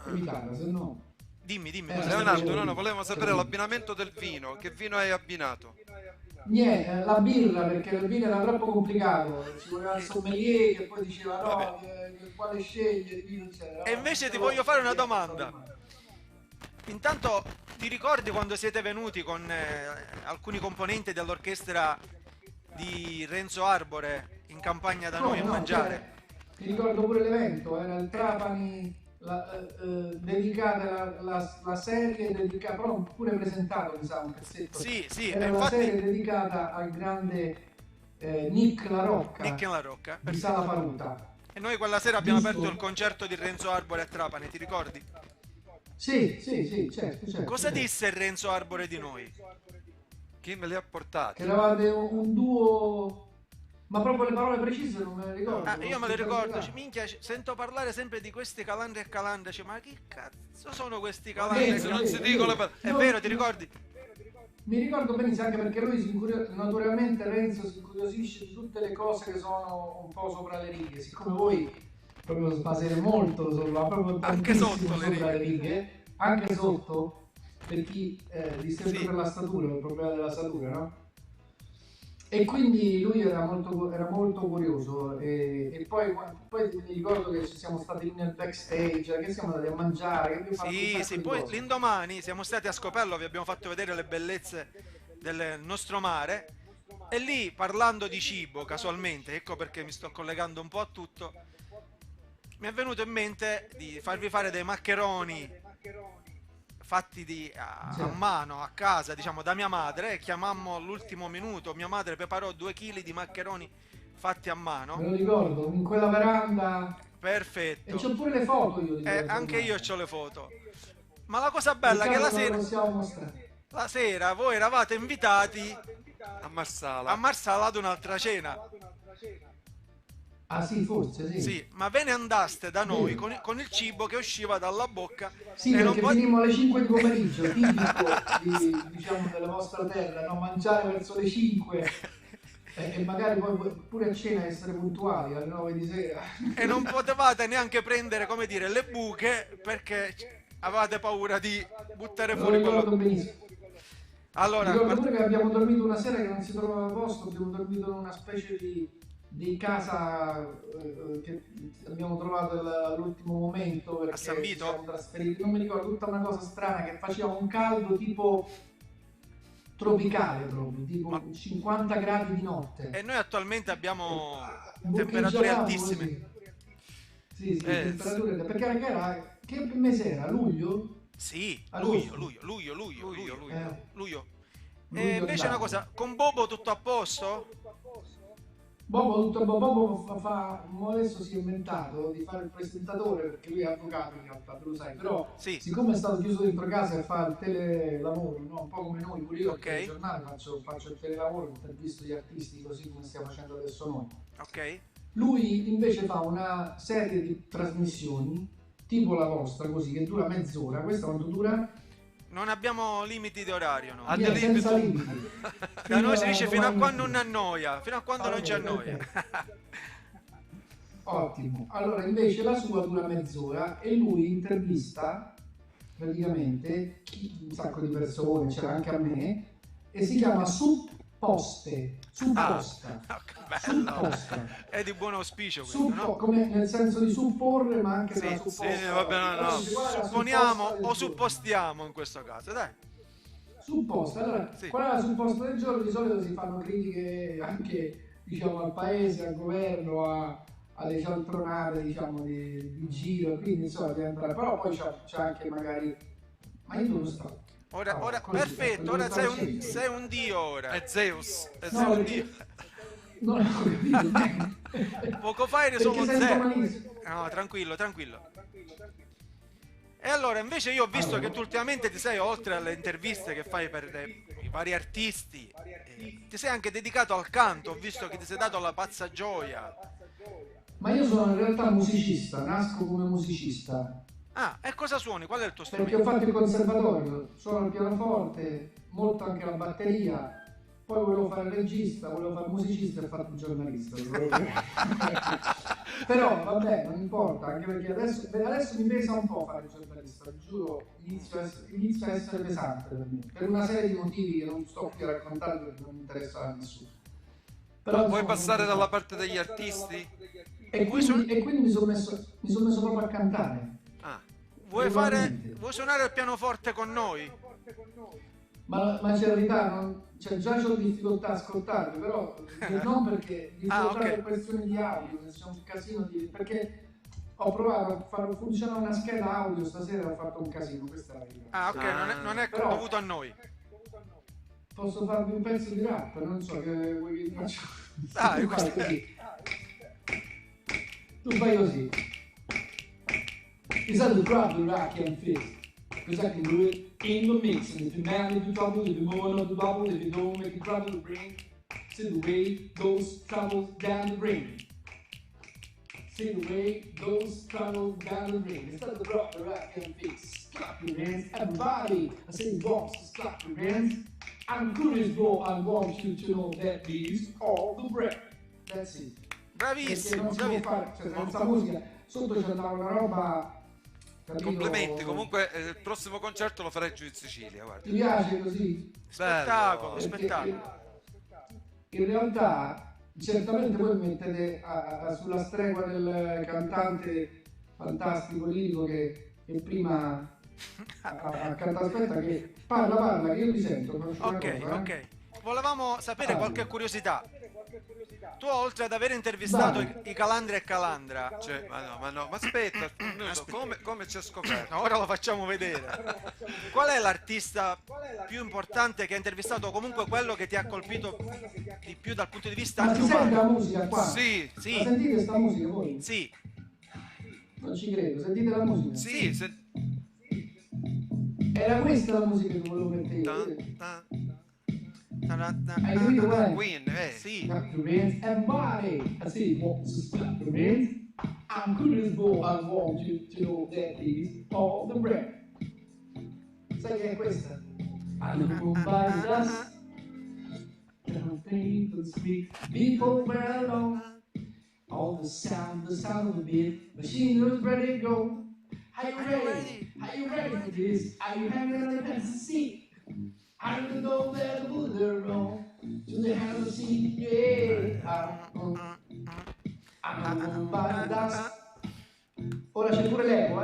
evitata, se no... Dimmi. Leonardo, no, volevamo sapere l'abbinamento del vino. Che vino hai abbinato? Niente, la birra, perché il vino era troppo complicato, ci voleva il sommelier che poi diceva no, quale sceglie il vino, eccetera. E invece ti voglio fare una domanda. Intanto ti ricordi quando siete venuti con alcuni componenti dell'orchestra di Renzo Arbore in campagna da noi a mangiare? Cioè, mi ricordo pure l'evento, era il Trapani, dedicata la serie dedicata, però pure presentato, mi sa, un pezzetto. Sì, Era infatti la serie dedicata al grande Nick La Rocca Nick La Rocca. di Sala Paruta. E noi quella sera abbiamo Giusto. aperto il concerto di Renzo Arbore a Trapani, ti ricordi? Sì, certo. Cosa disse Renzo Arbore di noi? Chi me li ha portati? Che eravate un duo, ma proprio le parole precise non me le ricordo. Io me le ricordo, minchia, sento parlare sempre di questi Calandre e Calandre, ma che cazzo sono questi Calandre? Vero, non si vero, dicono vero. È vero, ti ricordi? Mi ricordo benissimo, anche perché lui naturalmente Renzo si incuriosisce di tutte le cose che sono un po' sopra le righe, siccome voi proprio spasere molto proprio Anche tantissimo sotto le sopra le righe, anche sotto, per chi distretto Sì. per la statura, il problema della statura, no? E quindi lui era molto curioso e poi mi ricordo che ci siamo stati lì nel backstage, che siamo andati a mangiare, che abbiamo fatto un Sì, sacco sì, di poi cose. l'indomani siamo stati a Scopello, vi abbiamo fatto vedere le bellezze del nostro mare e lì parlando di cibo casualmente, ecco perché mi sto collegando un po' a tutto, mi è venuto in mente di farvi fare dei maccheroni fatti Sì, a mano, a casa, diciamo da mia madre, e chiamammo all'ultimo minuto, mia madre preparò 2 chili di maccheroni fatti a me mano, lo ricordo, in quella veranda e perfetto, c'ho pure le foto io di e quella anche io giornata. ho le foto, ma la cosa Per bella è che caso non le possiamo mostrare? la sera voi eravate invitati A a Marsala. Marsala ad un'altra cena. Ah sì, forse sì. Sì, ma ve ne andaste da noi Vero. con il cibo che usciva dalla bocca Sì, e non perché po- finimmo alle 5 di pomeriggio, tipico diciamo, della vostra terra, no? Mangiare verso le 5 e magari poi pure a cena essere puntuali alle 9 di sera. e non potevate neanche prendere, come dire, le buche perché avevate paura di buttare Me lo fuori ricordo quello. benissimo. Allora, Ricordo pure che abbiamo dormito una sera che non si trovava posto, abbiamo dormito in una specie di casa che abbiamo trovato all'ultimo momento a perché San ci Vito? siamo trasferiti. Non mi ricordo, tutta una cosa strana che faceva un caldo tipo tropicale proprio, tipo Ma- 50 gradi di notte. E noi attualmente abbiamo temperature Boccheggiavamo altissime. così. Sì, sì, Eh, temperature. Perché che mese era? Luglio? Sì, Agosto? luglio. Luglio, E invece una andavo. cosa, con Bobo tutto a posto? Bobo mo adesso si è inventato di fare il presentatore perché lui è avvocato in realtà, tu lo sai, però Sì, siccome è stato chiuso dentro casa e fa il telelavoro, no? Un po' come noi, pure io al ok, telegiornale faccio il telelavoro, intervisto gli artisti così come stiamo facendo adesso noi. ok. Lui invece fa una serie di trasmissioni tipo la vostra così che dura mezz'ora, questa quanto dura? Non abbiamo limiti di orario, no. Ad Niente, senza libitum. limiti. Da noi si dice fino a domani quando non mattina. annoia, fino a quando non ci Ok, annoia. perfetto. Ottimo. Allora, invece la sua dura mezz'ora e lui intervista praticamente un sacco di persone, c'era anche a me, e si chiama Supposte. Supposta. Che bello! Supposta. È di buon auspicio questo, no? Come nel senso di supporre, ma anche Sì, della sì, supposta. vabbè, no, no. Allora, dice, qual è la Supponiamo supposta del o giorno? suppostiamo in questo caso, dai. Supposta. Allora, Sì. qual è la supposta del giorno? Di solito si fanno critiche anche, diciamo, al paese, al governo, alle cialtronate, diciamo, di giro, quindi insomma di entrare. Però poi c'è anche magari... Ma io dove sto? Ora, Così, perfetto, ora dove sto al sei un dio ora. È Zeus. È No, Zeus. perché... Non ho capito. Poco fa eri Perché solo sento zero. malissimo. No, tranquillo. E allora, invece io ho visto che tu ultimamente ti sei, oltre alle interviste che fai per i vari artisti, ti sei anche dedicato al canto, ho visto che ti sei dato la pazza gioia. Ma io sono in realtà musicista, nasco come musicista. Ah, e cosa suoni? Qual è il tuo Perché ho strumento? fatto il conservatorio, suono il pianoforte, molto anche la batteria, poi volevo fare il regista, volevo fare il musicista e ho fatto il giornalista. Però vabbè, non importa, anche perché adesso mi pesa un po' fare il giornalista, giuro, inizia a essere pesante per me, per una serie di motivi che non sto qui a raccontare perché non interessa a nessuno. Però, Vuoi insomma, passare non dalla parte degli artisti? e quindi mi sono messo proprio a cantare. Ah, Vuoi Regolarmente. suonare il pianoforte con noi? Ma c'è la verità, già c'ho difficoltà a ascoltarvi, però non perché difficoltà ok. per questioni di audio, che c'è un casino perché ho provato a far funzionare una scheda audio stasera e ho fatto un casino, questa è la verità. Ah, ok, non è Però- dovuto a noi. Posso farvi un pezzo di rap, non so che vuoi che faccia. Dai, Tu fai così. Tu fai così. Is that the problem I can fix? Cause I can do it in the mix. And if you man, if you trouble, if you more not the bubble, if you don't make it trouble to bring, see the way those troubles down the ring. See the way those troubles down the ring. It's not the problem I can fix. Clap your hands, everybody. I say boss, just clap your hands. I'm curious, bro. I want you to know that these all the breath. That's it. Perché Bravissimo, non si può bravissimo. fare, cioè senza musica. Sotto c'è una roba. Capito? complimenti. Comunque il prossimo concerto lo farai giù in Sicilia, guarda. Ti piace così? Spettacolo, Bello. Perché- spettacolo. in realtà certamente voi mettete sulla stregua del cantante fantastico lirico che prima ha cantato, aspetta che parla che io ti sento. Ok. Volevamo sapere qualche curiosità. Tu, oltre ad aver intervistato i Calandra e Calandra, ma aspetta, come ci ha scoperto? ora lo facciamo vedere. Qual è l'artista più importante che ha intervistato, o comunque quello che ti ha colpito di più dal punto di vista ma anche si sente la umano? musica qua? Sì. Ma sentite sta musica voi? Sì. Non ci credo, sentite la musica? Sì. Era questa la musica che volevo mettere io. Hai capito qual è? Queen, Sì. Clap your hands and body. I see you want to clap your hands. I'm curious boy, I want you to know that is all the breath. Sai che è questa? I look by the dust. People speak, people were alone. All the sound of the beat, machine was ready to go. Are you ready? Are you ready for this? Are you having a fancy seat? I don't know where to put the road to the hell seat, yeah. I'm one by the dust. Ora c'è pure l'eco,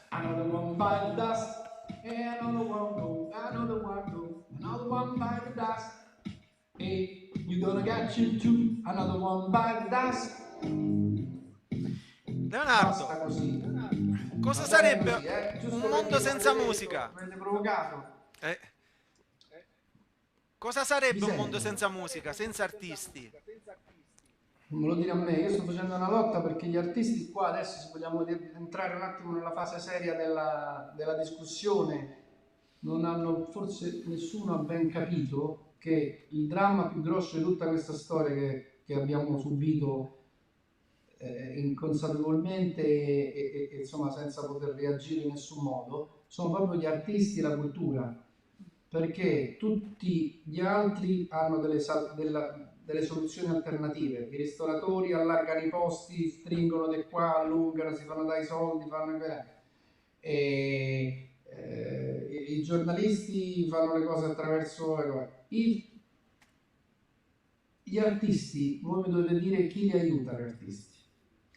Another one by the dust. And another one go, another one by the dust. Hey, you gonna get you too, another one by the dust. Leonardo, Basta così. cosa sarebbe Così, un mondo senza musica? Mi avete provocato. Cosa sarebbe un mondo senza musica, senza artisti? Non me lo dire a me, io sto facendo una lotta perché gli artisti qua adesso, se vogliamo entrare un attimo nella fase seria della discussione, non hanno, forse nessuno ha ben capito che il dramma più grosso di tutta questa storia che abbiamo subito inconsapevolmente e insomma senza poter reagire in nessun modo, sono proprio gli artisti e la cultura, perché tutti gli altri hanno delle soluzioni alternative. I ristoratori allargano i posti, stringono di qua, allungano, si fanno dai soldi, fanno i giornalisti fanno le cose attraverso le cose. Gli artisti, voi mi dovete dire chi li aiuta gli artisti,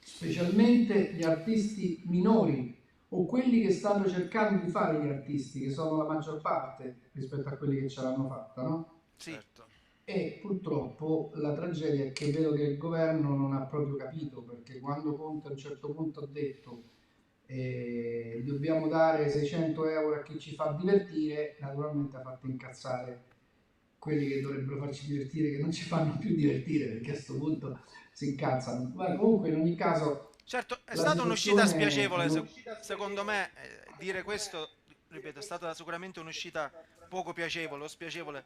specialmente gli artisti minori o quelli che stanno cercando di fare gli artisti, che sono la maggior parte rispetto a quelli che ce l'hanno fatta, no? Sì. Certo. E purtroppo la tragedia è che vedo che il governo non ha proprio capito, perché quando Conte a un certo punto ha detto dobbiamo dare 600 euro a chi ci fa divertire, naturalmente ha fatto incazzare quelli che dovrebbero farci divertire, che non ci fanno più divertire, perché a questo punto si incazzano. Ma comunque in ogni caso... Certo, è stata un'uscita spiacevole, secondo me, dire questo, ripeto, è stata sicuramente un'uscita poco piacevole o spiacevole,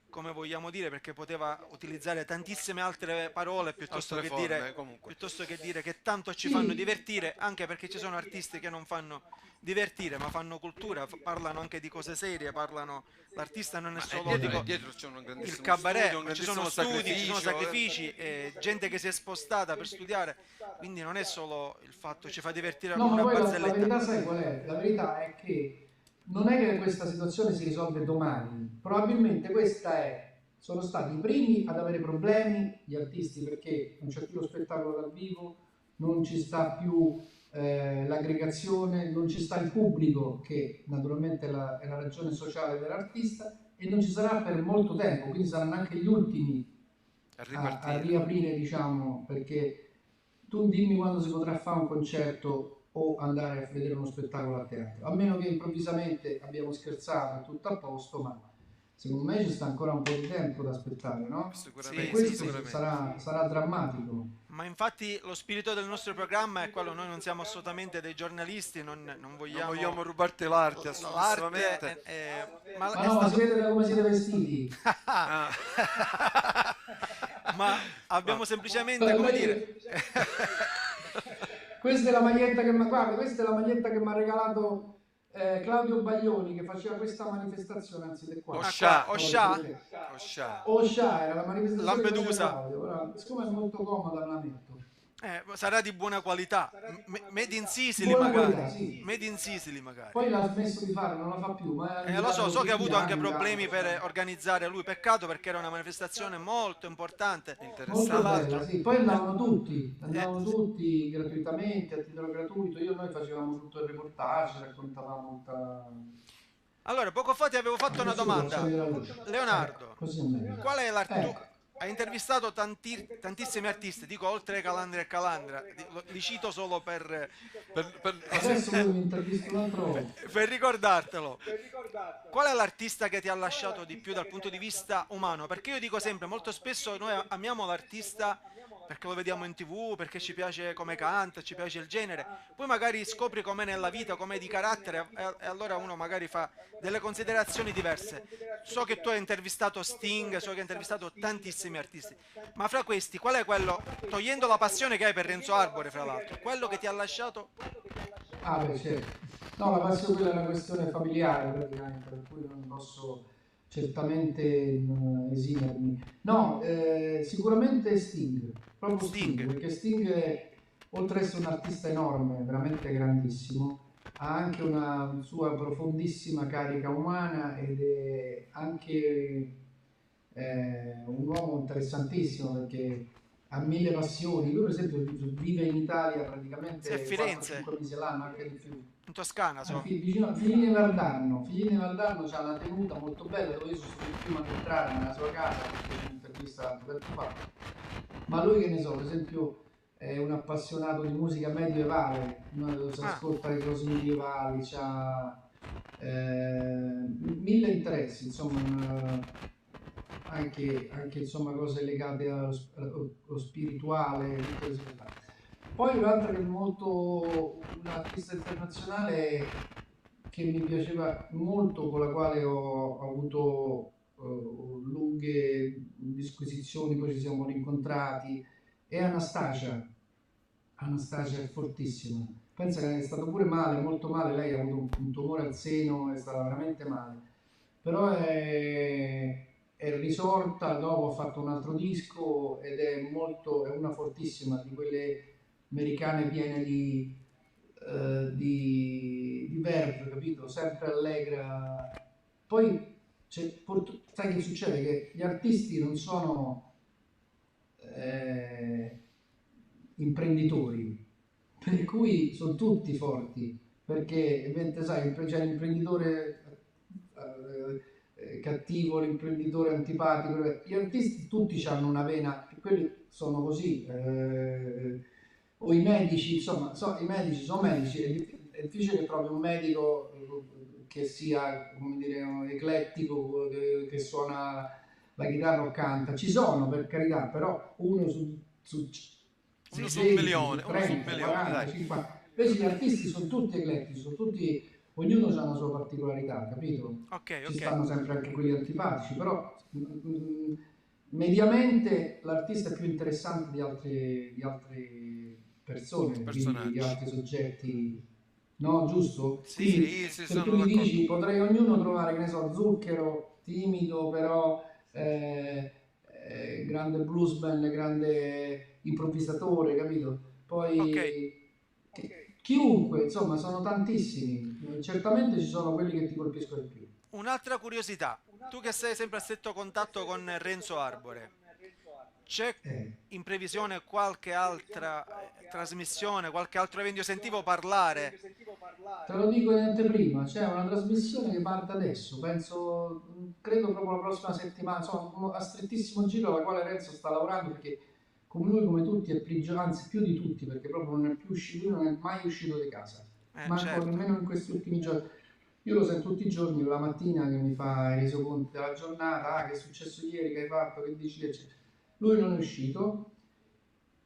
come vogliamo dire, perché poteva utilizzare tantissime altre parole piuttosto che dire che tanto ci fanno divertire, anche perché ci sono artisti che non fanno divertire ma fanno cultura, parlano anche di cose serie, l'artista non è solo dietro c'è il cabaret, ci sono studi, ci sono sacrifici, gente che si è spostata per studiare, quindi non è solo il fatto ci fa divertire no, una ma poi barzelletta. La verità sai qual è? La verità è che non è che questa situazione si risolve domani, probabilmente sono stati i primi ad avere problemi gli artisti, perché non c'è più lo spettacolo dal vivo, non ci sta più l'aggregazione, non ci sta il pubblico, che naturalmente è la ragione sociale dell'artista, e non ci sarà per molto tempo, quindi saranno anche gli ultimi a riaprire, diciamo, perché tu dimmi quando si potrà fare un concerto o andare a vedere uno spettacolo a teatro, a meno che improvvisamente abbiamo scherzato, tutto a posto, ma secondo me ci sta ancora un po' di tempo da aspettare, no? Sicuramente, e questo sicuramente. sarà drammatico. Ma infatti lo spirito del nostro programma è quello, noi non siamo assolutamente dei giornalisti, non vogliamo rubarti l'arte, assolutamente. Ma no, si vede da come siete vestiti. Ma abbiamo semplicemente, come dire... Questa è la maglietta che mi ha regalato Claudio Baglioni, che faceva questa manifestazione, anzi di qua. Osha era la manifestazione Lampedusa. Ora, siccome è molto comoda me la metto. Sarà di buona qualità. Made in Sicily Buona magari. qualità, sì. Made in Sicily magari. Poi l'ha smesso di fare, non la fa più, ma Lo so che ha avuto anche problemi anni, per organizzare lui, peccato perché era una manifestazione molto importante. Tra molto l'altro, bella, sì. Poi andavano tutti gratuitamente, a titolo gratuito. Noi facevamo tutto il reportage, raccontavamo tutta... allora, poco fa ti avevo fatto una Nessuno domanda. accende la luce. Leonardo, Così è meglio. qual è l'artista? Ecco. Hai intervistato tantissimi artisti, dico oltre Calandra e Calandra, li cito solo Adesso lui mi intervista un'altra volta. per ricordartelo. Qual è l'artista che ti ha lasciato di più dal punto di vista umano? Perché io dico sempre, molto spesso noi amiamo l'artista perché lo vediamo in TV, perché ci piace come canta, ci piace il genere, poi magari scopri com'è nella vita, com'è di carattere e allora uno magari fa delle considerazioni diverse. So che tu hai intervistato Sting, so che hai intervistato tantissimi artisti, ma fra questi qual è quello, togliendo la passione che hai per Renzo Arbore fra l'altro, quello che ti ha lasciato? Ah, beh, certo. No, la passione quella è una questione familiare praticamente, per cui non posso certamente esimermi. No, sicuramente Sting, proprio Sting, perché Sting, oltre ad essere un artista enorme, veramente grandissimo, ha anche una sua profondissima carica umana ed è anche un uomo interessantissimo perché ha mille passioni. Lui, per esempio, vive in Italia praticamente Sì, a Firenze. 4-5 mesi all'anno, anche di più. In Toscana, so. Vicino a Figline Valdarno. Figline Valdarno c'ha una tenuta molto bella dove io sono stato il primo ad entrare nella sua casa perché ho un'intervista tanto tempo fa. Ma lui, che ne so, per esempio, è un appassionato di musica medievale, si ascolta le cose medievali, ha mille interessi, insomma, anche insomma, cose legate allo spirituale, tutte queste cose. Poi un'altra che è molto, un artista internazionale che mi piaceva molto, con la quale ho avuto lunghe disquisizioni, poi ci siamo rincontrati, è Anastacia. Anastacia è fortissima. Pensa che è stato pure male, molto male, lei ha avuto un tumore al seno, è stata veramente male. Però è risorta, dopo ha fatto un altro disco ed è una fortissima, di quelle americane piene di verve, capito? Sempre allegra. Poi sai che succede? Che gli artisti non sono imprenditori, per cui sono tutti forti, perché sai, c'è l'imprenditore cattivo, l'imprenditore antipatico, gli artisti tutti hanno una vena, quelli sono così, o i medici, insomma, i medici sono medici, è difficile che trovi un medico che sia, come dire, eclettico, che suona la chitarra o canta, ci sono per carità, però uno su uno su 16, un milione, 30, 40, 50. Invece gli artisti sono tutti eclettici, sono tutti, ognuno ha una sua particolarità, capito? Ci stanno sempre anche quelli antipatici, però mediamente l'artista è più interessante di altre persone, di altri soggetti, no? Giusto? Sì, se tu mi dici, potrei ognuno trovare, che ne so, Zucchero, timido, però grande bluesman, grande improvvisatore, capito? Poi chiunque, insomma, sono tantissimi. Certamente ci sono quelli che ti colpiscono di più. Un'altra curiosità, tu che sei sempre a stretto contatto con Renzo Arbore, c'è in previsione qualche altra trasmissione, qualche altro evento? Io sentivo parlare. Te lo dico in anteprima, c'è una trasmissione che parte adesso, credo proprio la prossima settimana, insomma, a strettissimo giro, alla quale Renzo sta lavorando, perché come lui, come tutti, è prigioniero, anzi più di tutti, perché proprio non è più uscito, lui non è mai uscito di casa, manco nemmeno in questi ultimi giorni. Io lo sento tutti i giorni, la mattina che mi fa i resoconti della giornata, che è successo ieri, che hai fatto, che dici, eccetera. Lui non è uscito,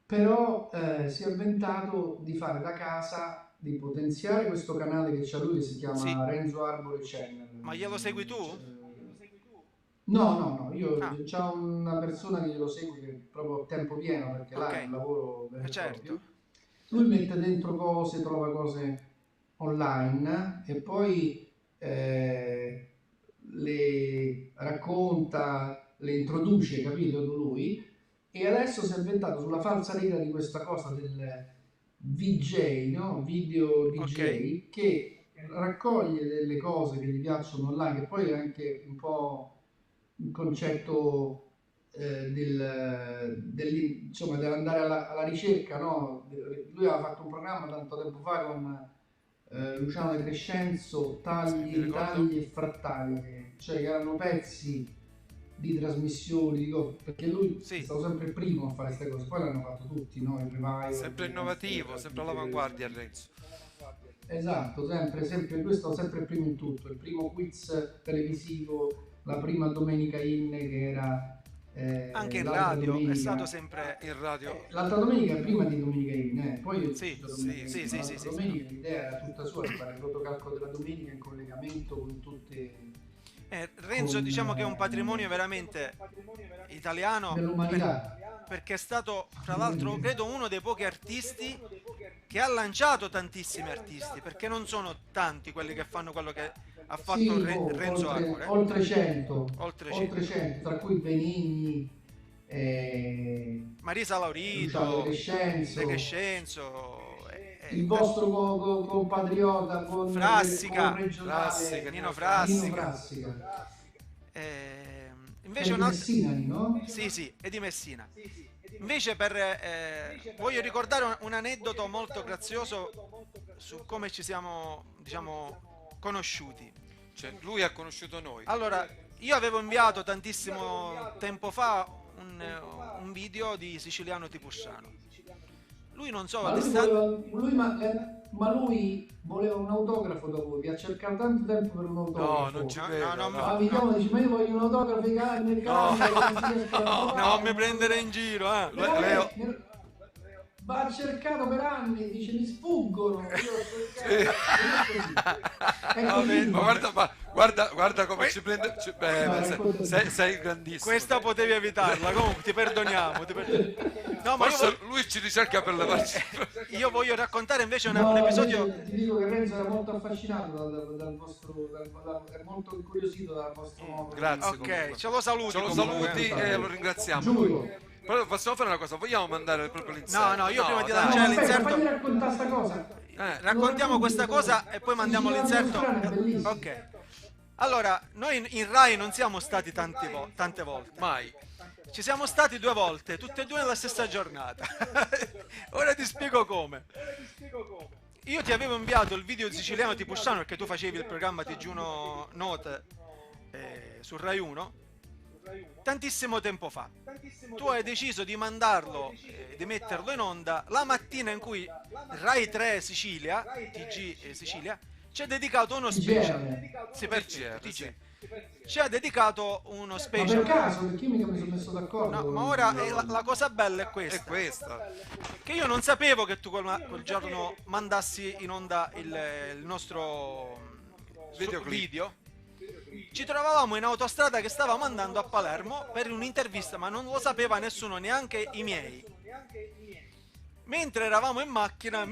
però si è inventato di fare da casa, di potenziare questo canale che c'ha lui, che si chiama Renzo Arbore Channel. Ma glielo segui tu? No, io c'ho una persona che lo segue che proprio a tempo pieno, perché là è un lavoro vero e proprio. Lui mette dentro cose, trova cose online e poi le racconta, le introduce, capito, lui, E adesso si è inventato sulla falsa riga di questa cosa del VJ, no? Video DJ, che raccoglie delle cose che gli piacciono online, che poi è anche un po' il concetto insomma, dell'andare alla ricerca, no? Lui aveva fatto un programma tanto tempo fa con Luciano De Crescenzo, tagli e frattagli, cioè che erano pezzi di trasmissioni, perché lui è stato sempre il primo a fare queste cose, poi l'hanno fatto tutti, no? Il revival, sempre innovativo, sempre all'avanguardia Renzo. Esatto, sempre, lui è stato sempre il primo in tutto, il primo quiz televisivo, la prima domenica in che era anche in radio, domenica. È stato sempre in radio. L'altra domenica prima di Domenica in, poi sì, domenica l'idea era tutta sua, di fare il rotocalco della domenica in collegamento con tutte... Renzo diciamo che è un patrimonio veramente italiano dell'umanità, perché è stato fra l'altro credo uno dei pochi artisti che ha lanciato tantissimi artisti, perché non sono tanti quelli che fanno quello che ha fatto Renzo Agore. Oltre 100, tra cui Benigni, Marisa Laurito, De Crescenzo, il vostro compatriota con Frassica, Nino Frassica. Invece di Messina, no? Sì, è di Messina. Invece voglio ricordare un aneddoto molto grazioso su come ci siamo, diciamo, conosciuti. Cioè, lui ha conosciuto noi. Allora, io avevo inviato tantissimo tempo fa un video di Siciliano Tipussano. Lui non so, ma lui voleva un autografo da voi, vi ha cercato tanto tempo per un autografo. No, non ci credo. Dice, ma io voglio un autografo di carne, non mi prendere in giro, Leo. Va cercato per anni, dice mi sfuggono. Guarda come ci prende. Sei grandissimo. Questa potevi evitarla, comunque ti perdoniamo. No, ma lui ci ricerca per levarci. Io voglio raccontare invece un episodio. Ti dico che Renzo era molto affascinato dal vostro, è molto incuriosito dal vostro modo. Grazie. Ok, comunque. ce lo saluti e lo ringraziamo. Giuro. Però possiamo fare una cosa, vogliamo mandare proprio l'inserto? No, io prima di lanciare l'inserto fammi raccontare sta cosa. Raccontiamo questa cosa e poi mandiamo l'inserto. Ok. Allora, noi in Rai non siamo stati tante volte. Mai. Ci siamo stati 2 volte, tutte e 2 nella stessa giornata. Ora ti spiego come. Io ti avevo inviato il video di Siciliano Tipussano perché tu facevi il programma Digiuno Note su Rai 1 tantissimo tempo fa. Tu hai deciso di mandarlo, di metterlo in onda la mattina in cui Rai 3 Sicilia, TG Sicilia, ci ha dedicato uno special. TG. Ci ha dedicato uno special. Ma per caso, perché io mi sono messo d'accordo. No, ma ora la cosa bella è questa. Che io non sapevo che tu quel giorno mandassi in onda il nostro video. Ci trovavamo in autostrada che stavamo andando a Palermo per un'intervista, ma non lo sapeva nessuno, neanche i miei. Mentre eravamo in macchina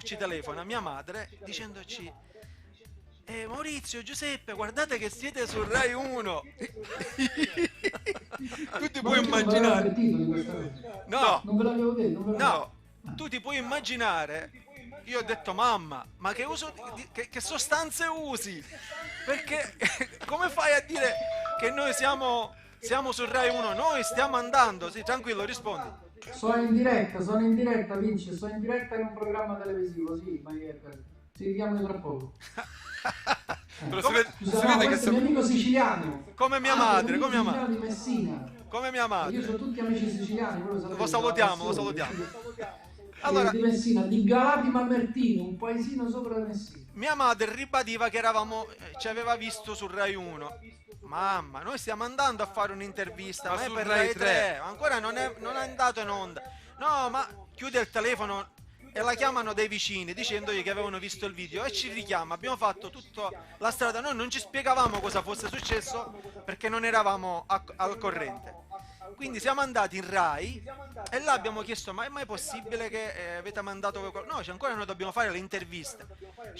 ci telefona mia madre dicendoci Maurizio, Giuseppe, guardate che siete su Rai 1. Tu ti puoi immaginare. No, non ve l'avevo detto. No, tu ti puoi immaginare. Io ho detto mamma, ma che sostanze usi? Perché come fai a dire che noi siamo su Rai 1? Noi stiamo andando, sì, tranquillo, rispondi. Sono in diretta, Vince, sono in diretta in un programma televisivo, sì, ma ci richiamo tra poco. Però si vede che è mio amico siciliano. Come mia madre, di Messina. Come mia madre. Io sono tutti amici siciliani, lo salutiamo. Allora, di Messina, di Galati Mamertino, un paesino sopra Messina. Mia madre ribadiva che ci aveva visto su Rai 1. Mamma, noi stiamo andando a fare un'intervista, ma è per Rai 3, ancora non è andato in onda. No, ma chiude il telefono e la chiamano dei vicini dicendogli che avevano visto il video e ci richiama. Abbiamo fatto tutta la strada, noi non ci spiegavamo cosa fosse successo perché non eravamo al corrente. Quindi siamo andati in Rai e là abbiamo chiesto: ma è mai possibile che avete mandato qualcosa? No, ancora noi dobbiamo fare le interviste.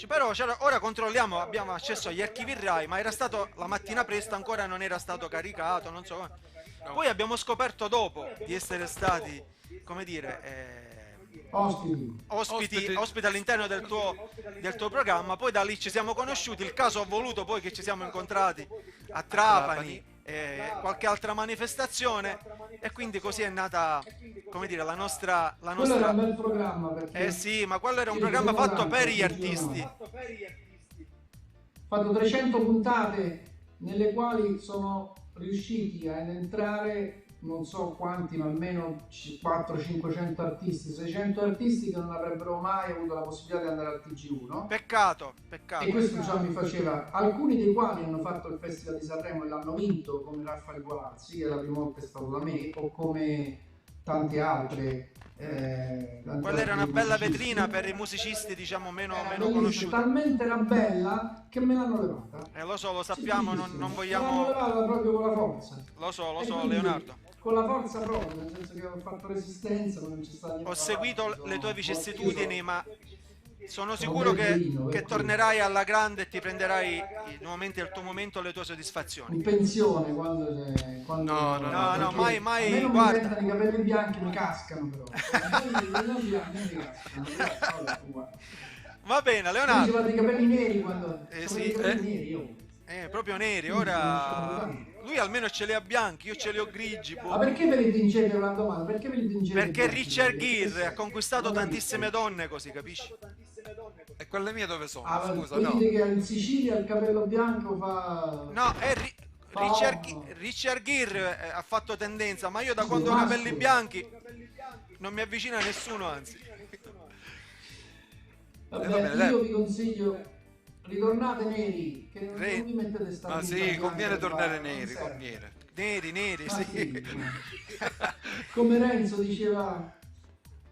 Però ora controlliamo, abbiamo accesso agli archivi Rai, ma era stato la mattina presto, ancora non era stato caricato, non so come. Poi abbiamo scoperto dopo di essere stati, come dire, ospiti all'interno del tuo programma. Poi da lì ci siamo conosciuti. Il caso ha voluto poi che ci siamo incontrati a Trapani, qualche altra manifestazione, e quindi così è nata, come dire, la nostra... Quello era un bel programma, perché sì, ma quello era un programma fatto per gli artisti. Ho fatto 300 puntate nelle quali sono riusciti ad entrare non so quanti, ma almeno 400-500 artisti, 600 artisti che non avrebbero mai avuto la possibilità di andare al TG1. Peccato. E questo già mi faceva, alcuni dei quali hanno fatto il Festival di Sanremo e l'hanno vinto, come Raffaele Gualazzi, che la prima volta è stato da me, o come tanti altri. Quella era una bella vetrina per i musicisti, diciamo, meno conosciuti. Talmente era bella che me l'hanno levata. Lo so, lo sappiamo, sì. non vogliamo... Me l'hanno levata proprio con la forza. Lo so, quindi, Leonardo. Con la forza proprio, nel senso che ho fatto resistenza, ma non c'è stato... Ho seguito le tue vicissitudini, ma sono sicuro che tornerai alla grande e ti prenderai il tuo momento, le tue soddisfazioni. In pensione, quando No, mai, a me non guarda. mi diventano i capelli bianchi, mi cascano però. Va bene, Leonardo. Dicevate i capelli neri quando... sì. I capelli neri, io. Proprio neri, ora... Lui almeno ce li ha bianchi, io ce li ho grigi. Ma perché ve li tingete una domanda? Perché ve li tingete? Perché Richard Gere ha conquistato tantissime donne così, capisci? E quelle mie dove sono? Scusa, no. no. Dite che in Sicilia il capello bianco fa... No, è Richard Gere ha fatto tendenza, ma io da quando ho capelli bianchi non mi avvicina a nessuno, anzi. Vabbè, io vi consiglio, ritornate neri, che non vi mettete stati. Ma sì, conviene tornare neri, conviene. Neri, sì. Come Renzo diceva,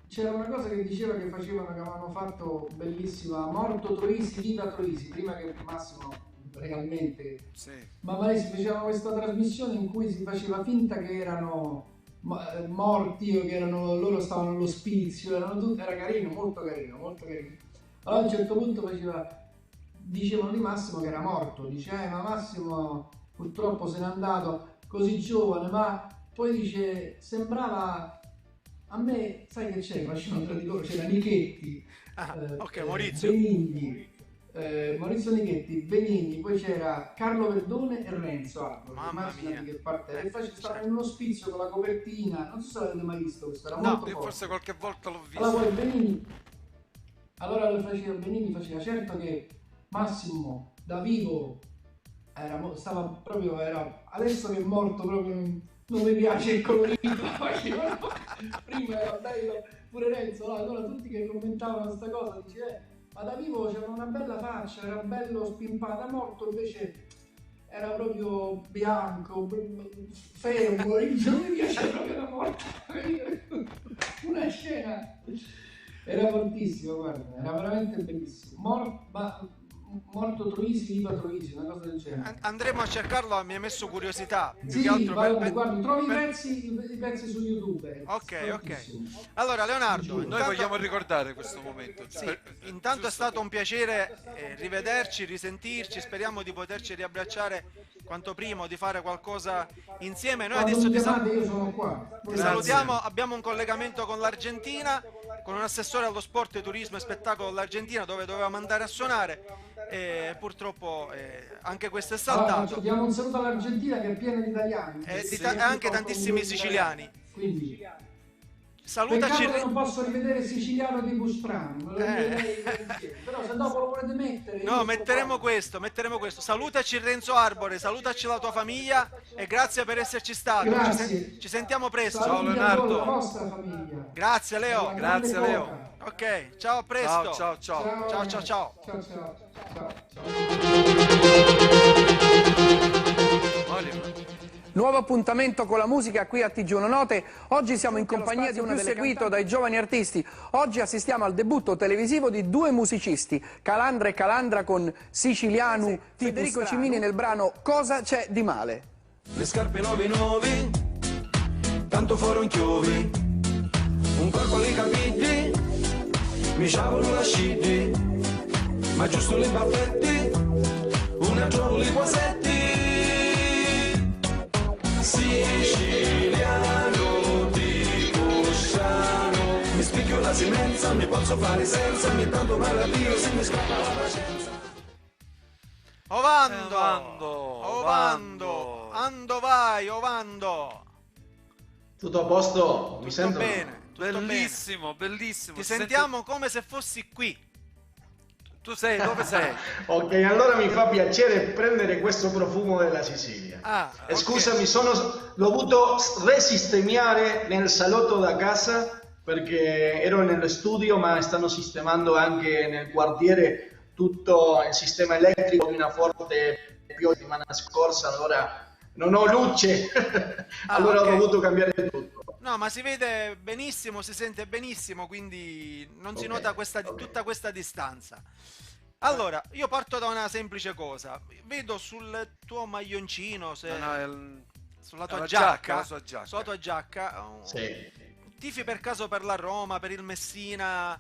c'era una cosa che diceva che avevano fatto bellissima, morto Troisi, vita Troisi, prima che Massimo realmente... Sì. Ma si faceva questa trasmissione in cui si faceva finta che erano morti o che erano, loro stavano all'ospizio, era carino, molto carino. Allora a un certo punto dicevano di Massimo che era morto, dice ma Massimo purtroppo se n'è andato così giovane, ma poi dice sembrava a me, sai che c'è, facevano tra di loro, c'era Nichetti, Maurizio Benigni, Maurizio Nichetti, Benigni, poi c'era Carlo Verdone e Renzo Arbore. Mamma mia, che parte stavano in uno spizio con la copertina, non so se l'avete mai visto questo, era no, molto io forte. forse qualche volta l'ho visto. Allora poi Benigni faceva certo che Massimo da vivo stava proprio, adesso che è morto proprio non mi piace il colorito. Prima era bello pure Renzo, no? Allora tutti che commentavano questa cosa dice ma da vivo c'era una bella faccia, era bello spimpato, da morto invece era proprio bianco, fermo, non mi piace proprio da morto. Una scena, era fortissimo, guarda, era veramente bellissimo. Morto Troisi, viva Troisi, una cosa del genere. Andremo a cercarlo, mi ha messo curiosità. Sì, guarda, trovi i pezzi su YouTube. Ok. Allora Leonardo, noi vogliamo ricordare questo momento. Sì, intanto è stato un piacere rivederci, risentirci, speriamo di poterci riabbracciare quanto prima, di fare qualcosa insieme. Noi adesso io sono qua. Ti salutiamo, abbiamo un collegamento con l'Argentina, con un assessore allo sport, turismo e spettacolo dell'Argentina, dove dovevamo andare a suonare. E purtroppo anche questo è saltato. Diamo un saluto all'Argentina che è piena di italiani e anche tantissimi siciliani. Quindi salutaci. Peccato che non posso rivedere Siciliano di Bustrano, però se dopo lo volete mettere. No, metteremo questo. Salutaci Renzo Arbore, salutaci la tua famiglia e grazie per esserci stato. Ci sentiamo presto. Ciao Leonardo. La vostra famiglia. Grazie Leo. Grazie Leo. Ok, ciao, a presto. Ciao. Nuovo appuntamento con la musica qui a TG1 Note. Oggi siamo in compagnia di uno più seguito dai giovani artisti. Oggi assistiamo al debutto televisivo di due musicisti, Calandra e Calandra con Siciliano, Federico Cimini nel brano Cosa c'è di male. Le scarpe 9 tanto fuori un chiovi, un corpo alle capelli, mi sciavolo la scidi, ma giusto le baffetti, una giovane quasetti. Sì, siciliano di Cusciano. Mi spicchio la simenza, mi posso fare senza, ogni tanto malavio se mi scappa la pazienza. Ovando, ando vai, Ovando. Tutto a posto? Mi sento bene, bellissimo, bellissimo. Ti sentiamo come se fossi qui. Tu sei, dove sei? Ok, allora mi fa piacere prendere questo profumo della Sicilia. Okay. Scusami, l'ho dovuto risistemare nel salotto da casa perché ero nello studio, ma stanno sistemando anche nel quartiere tutto il sistema elettrico di una forte pioggia settimana scorsa, allora non ho luce, allora okay. Ho dovuto cambiare tutto. No, ma si vede benissimo, si sente benissimo, quindi non si nota tutta questa distanza. Allora, io parto da una semplice cosa. Vedo sul tuo maglioncino, sulla tua giacca, sulla tua giacca, sì. Tifi per caso per la Roma, per il Messina?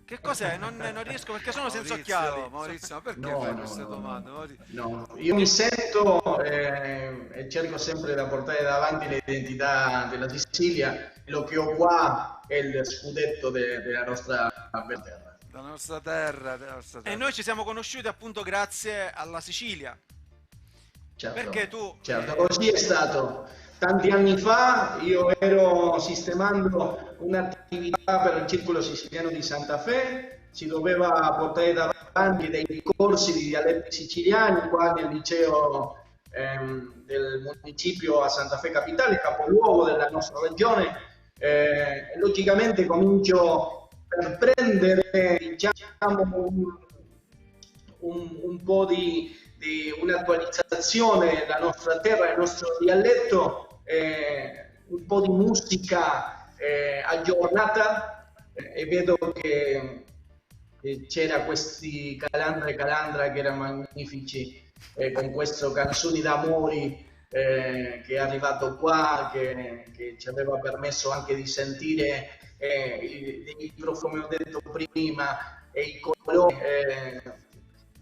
Che cos'è? Non riesco perché sono senza occhiali. Maurizio, ma perché fai queste domande? No, io mi sento e cerco sempre di portare davanti l'identità della Sicilia. Lo che ho qua è il scudetto della nostra terra. La nostra terra. E noi ci siamo conosciuti appunto grazie alla Sicilia. Certo, perché tu... Certo, così è stato. Tanti anni fa io ero sistemando un'attività per il Circolo Siciliano di Santa Fe, si doveva portare davanti dei corsi di dialetti siciliani qua nel liceo del municipio a Santa Fe Capitale, capoluogo della nostra regione. Logicamente comincio per prendere, diciamo, un po' di un'attualizzazione della nostra terra, del nostro dialetto, un po' di musica aggiornata, e vedo che c'era questi Calandra che erano magnifici, con questo Canzoni d'amori che è arrivato qua, che ci aveva permesso anche di sentire i profumi, ho detto prima, e i colori.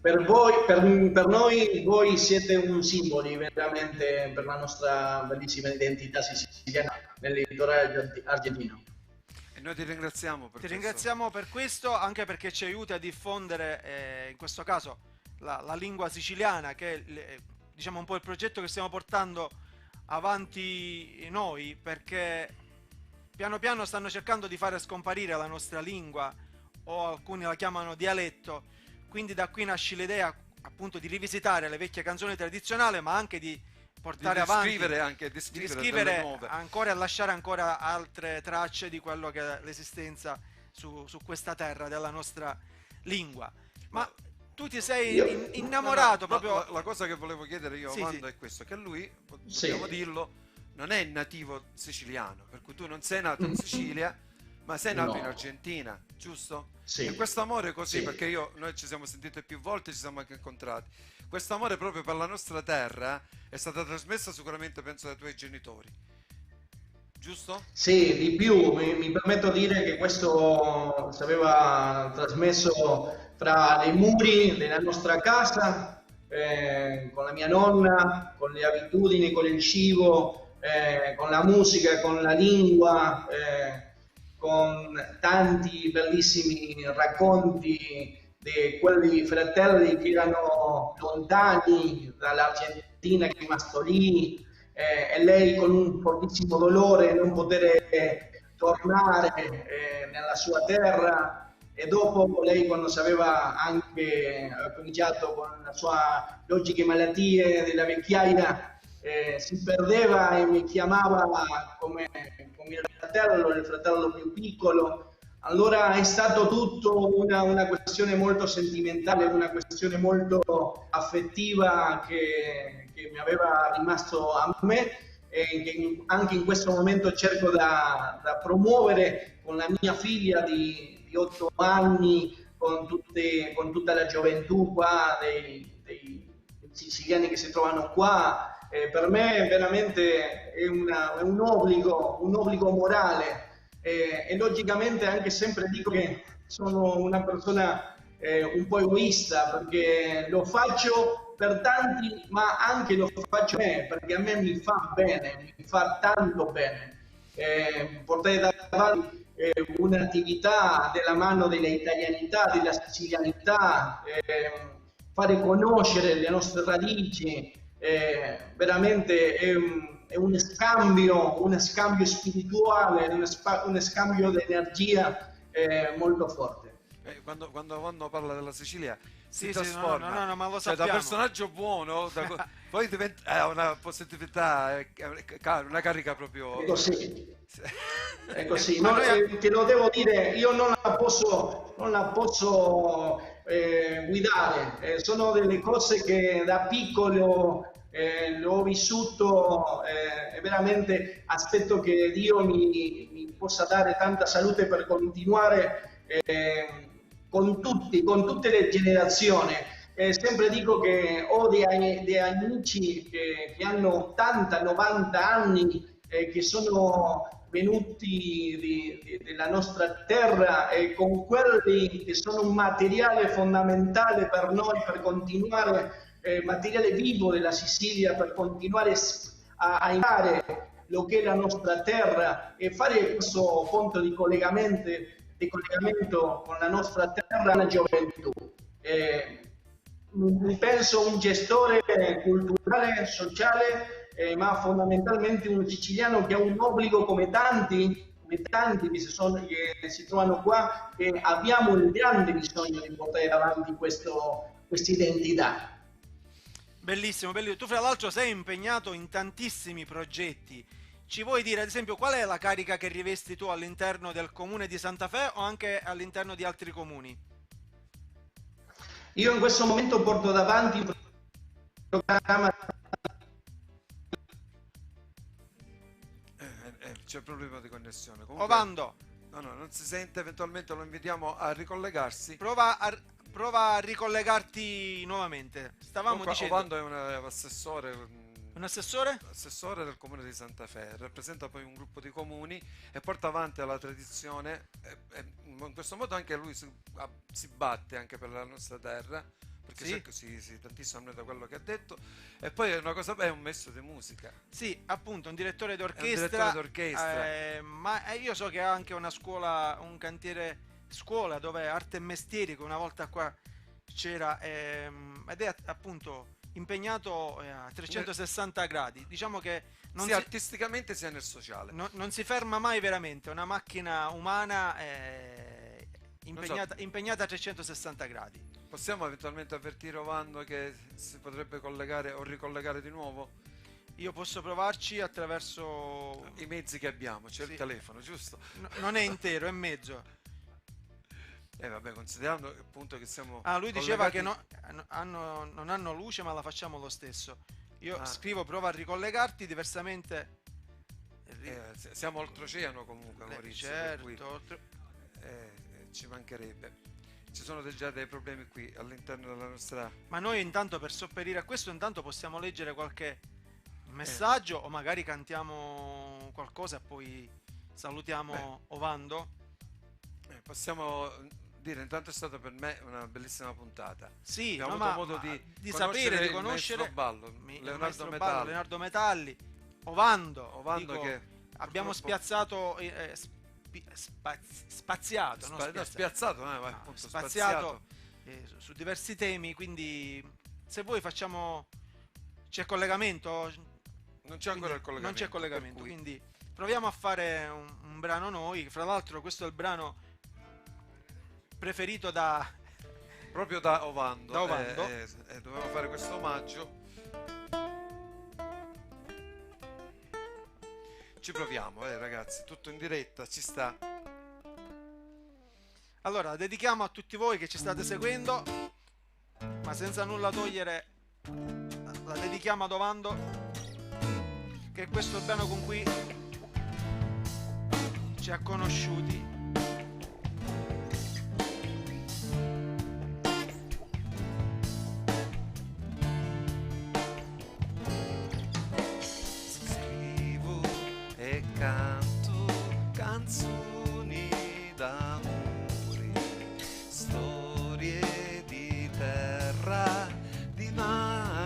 Per voi, per noi, voi siete un simbolo veramente per la nostra bellissima identità siciliana nel litorale argentino. E noi ti ringraziamo per questo. Ti ringraziamo per questo, anche perché ci aiuti a diffondere, in questo caso, la lingua siciliana, che è diciamo un po' il progetto che stiamo portando avanti noi, perché piano piano stanno cercando di fare scomparire la nostra lingua, o alcuni la chiamano dialetto. Quindi da qui nasce l'idea appunto di rivisitare le vecchie canzoni tradizionali, ma anche di portare avanti, di scrivere ancora e lasciare ancora altre tracce di quello che è l'esistenza su questa terra della nostra lingua. Ma tu ti sei innamorato proprio... La cosa che volevo chiedere io a Ovando è questo, che lui, possiamo dirlo, non è nativo siciliano, per cui tu non sei nato in Sicilia, ma sei nato in Argentina, giusto? Sì. E questo amore così, perché noi ci siamo sentiti più volte, ci siamo anche incontrati, questo amore proprio per la nostra terra è stato trasmesso sicuramente, penso, dai tuoi genitori, giusto? Sì, di più, mi permetto di dire che questo si aveva trasmesso fra le muri della nostra casa, con la mia nonna, con le abitudini, con il cibo, con la musica, con la lingua, con tanti bellissimi racconti di quelli fratelli che erano lontani dall'Argentina, che è rimasto lì, e lei con un fortissimo dolore non poter tornare nella sua terra. E dopo lei, quando sapeva anche cominciato con la sua logiche malattie della vecchiaia, si perdeva e mi chiamava come il fratello più piccolo. Allora è stato tutto una questione molto sentimentale, una questione molto affettiva che mi aveva rimasto a me, e che anche in questo momento cerco da promuovere con la mia figlia di 8 anni, con tutta la gioventù qua dei siciliani che si trovano qua. Per me veramente è un obbligo morale, e logicamente anche sempre dico che sono una persona un po' egoista, perché lo faccio per tanti, ma anche lo faccio perché a me mi fa bene, mi fa tanto bene. Portare avanti un'attività della mano dell'italianità, della sicilianità, fare conoscere le nostre radici, veramente è uno scambio spirituale, uno scambio di energia molto forte. Quando parla della Sicilia si Sì, trasforma, no, ma lo cioè, da sappiamo. personaggio buono poi diventa una positività, una carica proprio. È così. È così. No, te lo devo dire, io non la posso guidare, sono delle cose che da piccolo l'ho vissuto, e veramente aspetto che Dio mi possa dare tanta salute per continuare con tutte le generazioni. Sempre dico che ho dei amici che hanno 80-90 anni, che sono venuti della nostra terra, e con quelli che sono un materiale fondamentale per noi per continuare, materiale vivo della Sicilia, per continuare a imparare lo che è la nostra terra e fare questo punto di collegamento con la nostra terra, la gioventù. Mi penso un gestore culturale, sociale, ma fondamentalmente un siciliano che ha un obbligo come tanti che si trovano qua, e abbiamo un grande bisogno di portare avanti questa identità. Bellissimo, bellissimo. Tu fra l'altro sei impegnato in tantissimi progetti. Ci vuoi dire ad esempio qual è la carica che rivesti tu all'interno del comune di Santa Fe o anche all'interno di altri comuni? Io in questo momento porto davanti un programma. C'è un problema di connessione. Comunque, Ovando. No, non si sente, eventualmente lo invitiamo a ricollegarsi. Prova a ricollegarti nuovamente. Stavamo dicendo. Ovando è un assessore. Un assessore? Assessore del comune di Santa Fe, rappresenta poi un gruppo di comuni e porta avanti la tradizione, e in questo modo anche lui si batte anche per la nostra terra, perché sì, tantissimo da quello che ha detto. E poi è una cosa, è un maestro di musica. Sì, appunto, un direttore d'orchestra. Ma io so che ha anche una scuola, un cantiere scuola dove arte e mestieri, che una volta qua c'era, ed è appunto impegnato a 360 gradi. Diciamo che sia artisticamente sia nel sociale. Non si ferma mai veramente, una macchina umana impegnata a 360 gradi. Possiamo eventualmente avvertire Ovando che si potrebbe collegare o ricollegare di nuovo? Io posso provarci attraverso i mezzi che abbiamo, c'è il telefono, giusto? Non è intero, è mezzo. Vabbè, considerando appunto che siamo lui diceva che non hanno luce, ma la facciamo lo stesso. Io scrivo prova a ricollegarti, diversamente siamo oltreoceano comunque, Maurizio, certo, per cui, ci mancherebbe. Ci sono già dei problemi qui all'interno della nostra. Ma noi intanto, per sopperire a questo, intanto possiamo leggere qualche messaggio o magari cantiamo qualcosa e poi salutiamo Ovando. Possiamo dire, intanto è stata per me una bellissima puntata. Sì, abbiamo avuto modo di sapere, di conoscere Leonardo Metalli, Ovando dico, che abbiamo spiazzato, spaziato su diversi temi, quindi se vuoi c'è collegamento? Non c'è ancora il collegamento. Non c'è collegamento, quindi proviamo a fare un brano noi. Fra l'altro questo è il brano preferito proprio da Ovando. Dovevamo fare questo omaggio. Ci proviamo, ragazzi, tutto in diretta, ci sta. Allora, dedichiamo a tutti voi che ci state seguendo, ma senza nulla togliere, la dedichiamo ad Ovando, che questo è il brano con cui ci ha conosciuti. Canto canzoni d'amore, storie di terra, di mare.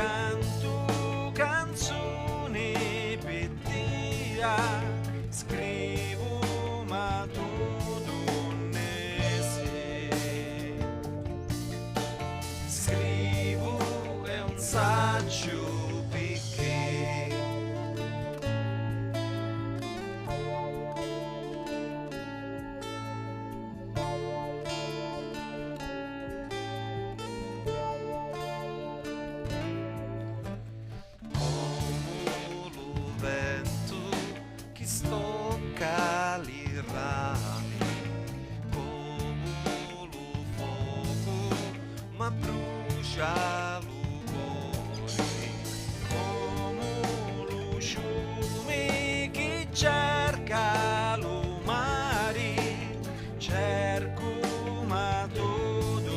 canto canzoni per dia, scrivo ma tu ne sei, scrivo è un saggio cerca lo mare, cerco ma tu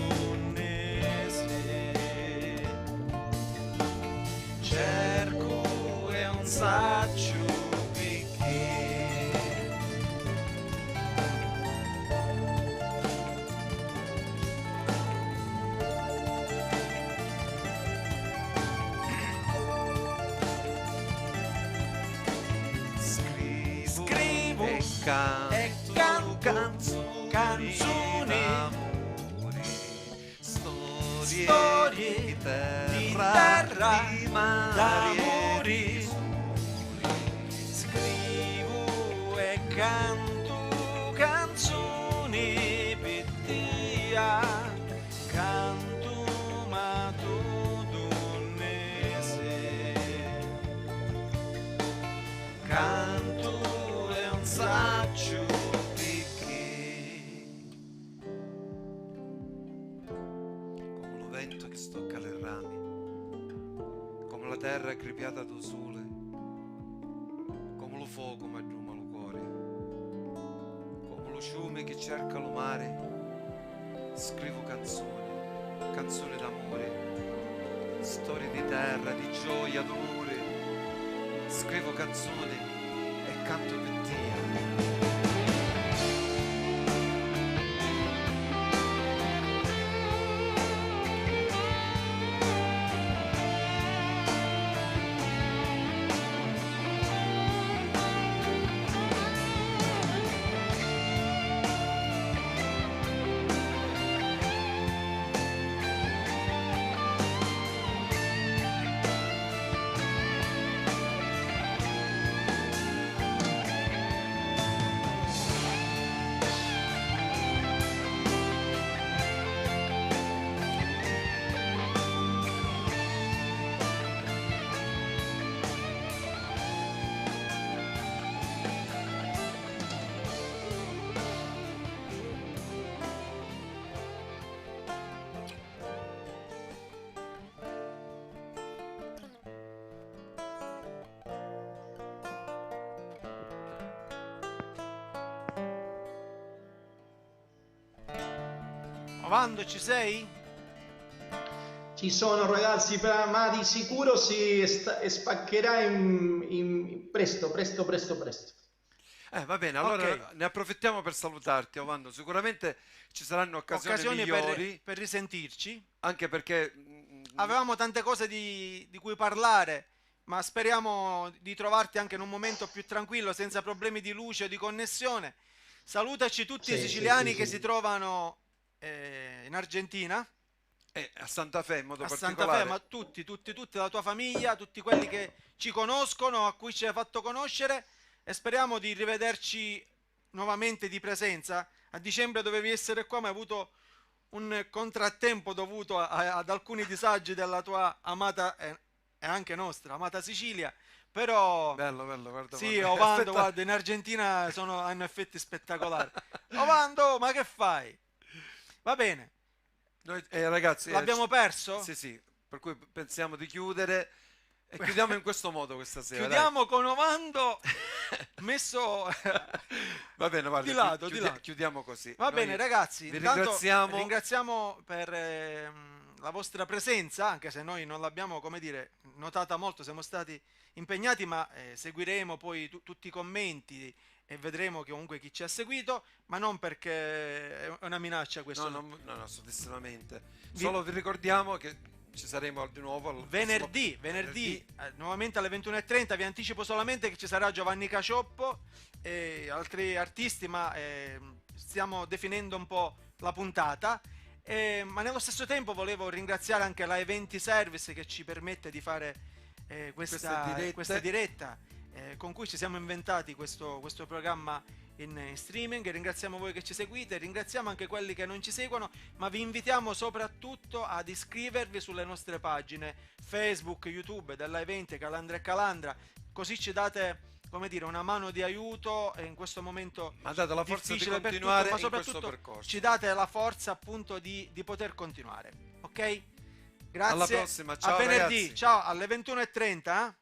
ne sei, cerco è un saggio perché e canto canzoni, storie di terra, d'amori, scrivo e canto canzoni per dia, canto ma tu ne sei, canto è un saggio perché come lo vento che stocca le rami, come la terra aggrippiata dal sole, come lo fuoco ma giuma lo cuore, come lo fiume che cerca lo mare, scrivo canzoni, canzoni d'amore, storie di terra, di gioia, dolore, scrivo canzoni e canto per te. Ovando, ci sei? Ci sono ragazzi, ma di sicuro si spaccherà presto. Va bene, allora Ok. ne approfittiamo per salutarti, Ovando. Sicuramente ci saranno occasioni migliori, per risentirci. anche perché Avevamo tante cose di cui parlare, ma speriamo di trovarti anche in un momento più tranquillo, senza problemi di luce o di connessione. Salutaci tutti i Sì, siciliani sì, che sì. si trovano in Argentina, a Santa Fe in modo a Santa particolare. Fe, ma tutti, la tua famiglia, tutti quelli che ci conoscono, a cui ci hai fatto conoscere, e speriamo di rivederci nuovamente di presenza. A dicembre dovevi essere qua, ma hai avuto un contrattempo dovuto ad alcuni disagi della tua amata e anche nostra amata Sicilia, però Bello, guarda. sì, guarda. Ovando, Aspetta. guarda, in Argentina hanno effetti spettacolari. Ovando, ma che fai? Va bene, Noi, ragazzi, l'abbiamo perso? Sì, per cui pensiamo di chiudere e chiudiamo in questo modo questa sera. Chiudiamo con Ovando messo Va bene, guarda, di lato, chiudiamo così. Va Noi bene ragazzi, vi intanto ringraziamo. ringraziamo per la vostra presenza, anche se noi non l'abbiamo, come dire, notata molto, siamo stati impegnati, ma seguiremo poi tutti i commenti e vedremo che comunque chi ci ha seguito, ma non perché è una minaccia questo. No, assolutissimamente. Solo vi ricordiamo che ci saremo di nuovo venerdì, nuovamente alle 21:30. Vi anticipo solamente che ci sarà Giovanni Cacioppo e altri artisti, ma stiamo definendo un po' la puntata. Ma nello stesso tempo volevo ringraziare anche la Eventi Service che ci permette di fare questa diretta con cui ci siamo inventati questo programma in streaming. Ringraziamo voi che ci seguite, ringraziamo anche quelli che non ci seguono, ma vi invitiamo soprattutto ad iscrivervi sulle nostre pagine Facebook, YouTube della Eventi Calandra e Calandra, così ci date, come dire, una mano di aiuto in questo momento. Ma date la forza di difficile continuare per tutti, ma in questo soprattutto percorso. ci date la forza appunto di poter continuare. Ok? Grazie. Alla prossima, ciao a venerdì, ragazzi. ciao alle 21:30.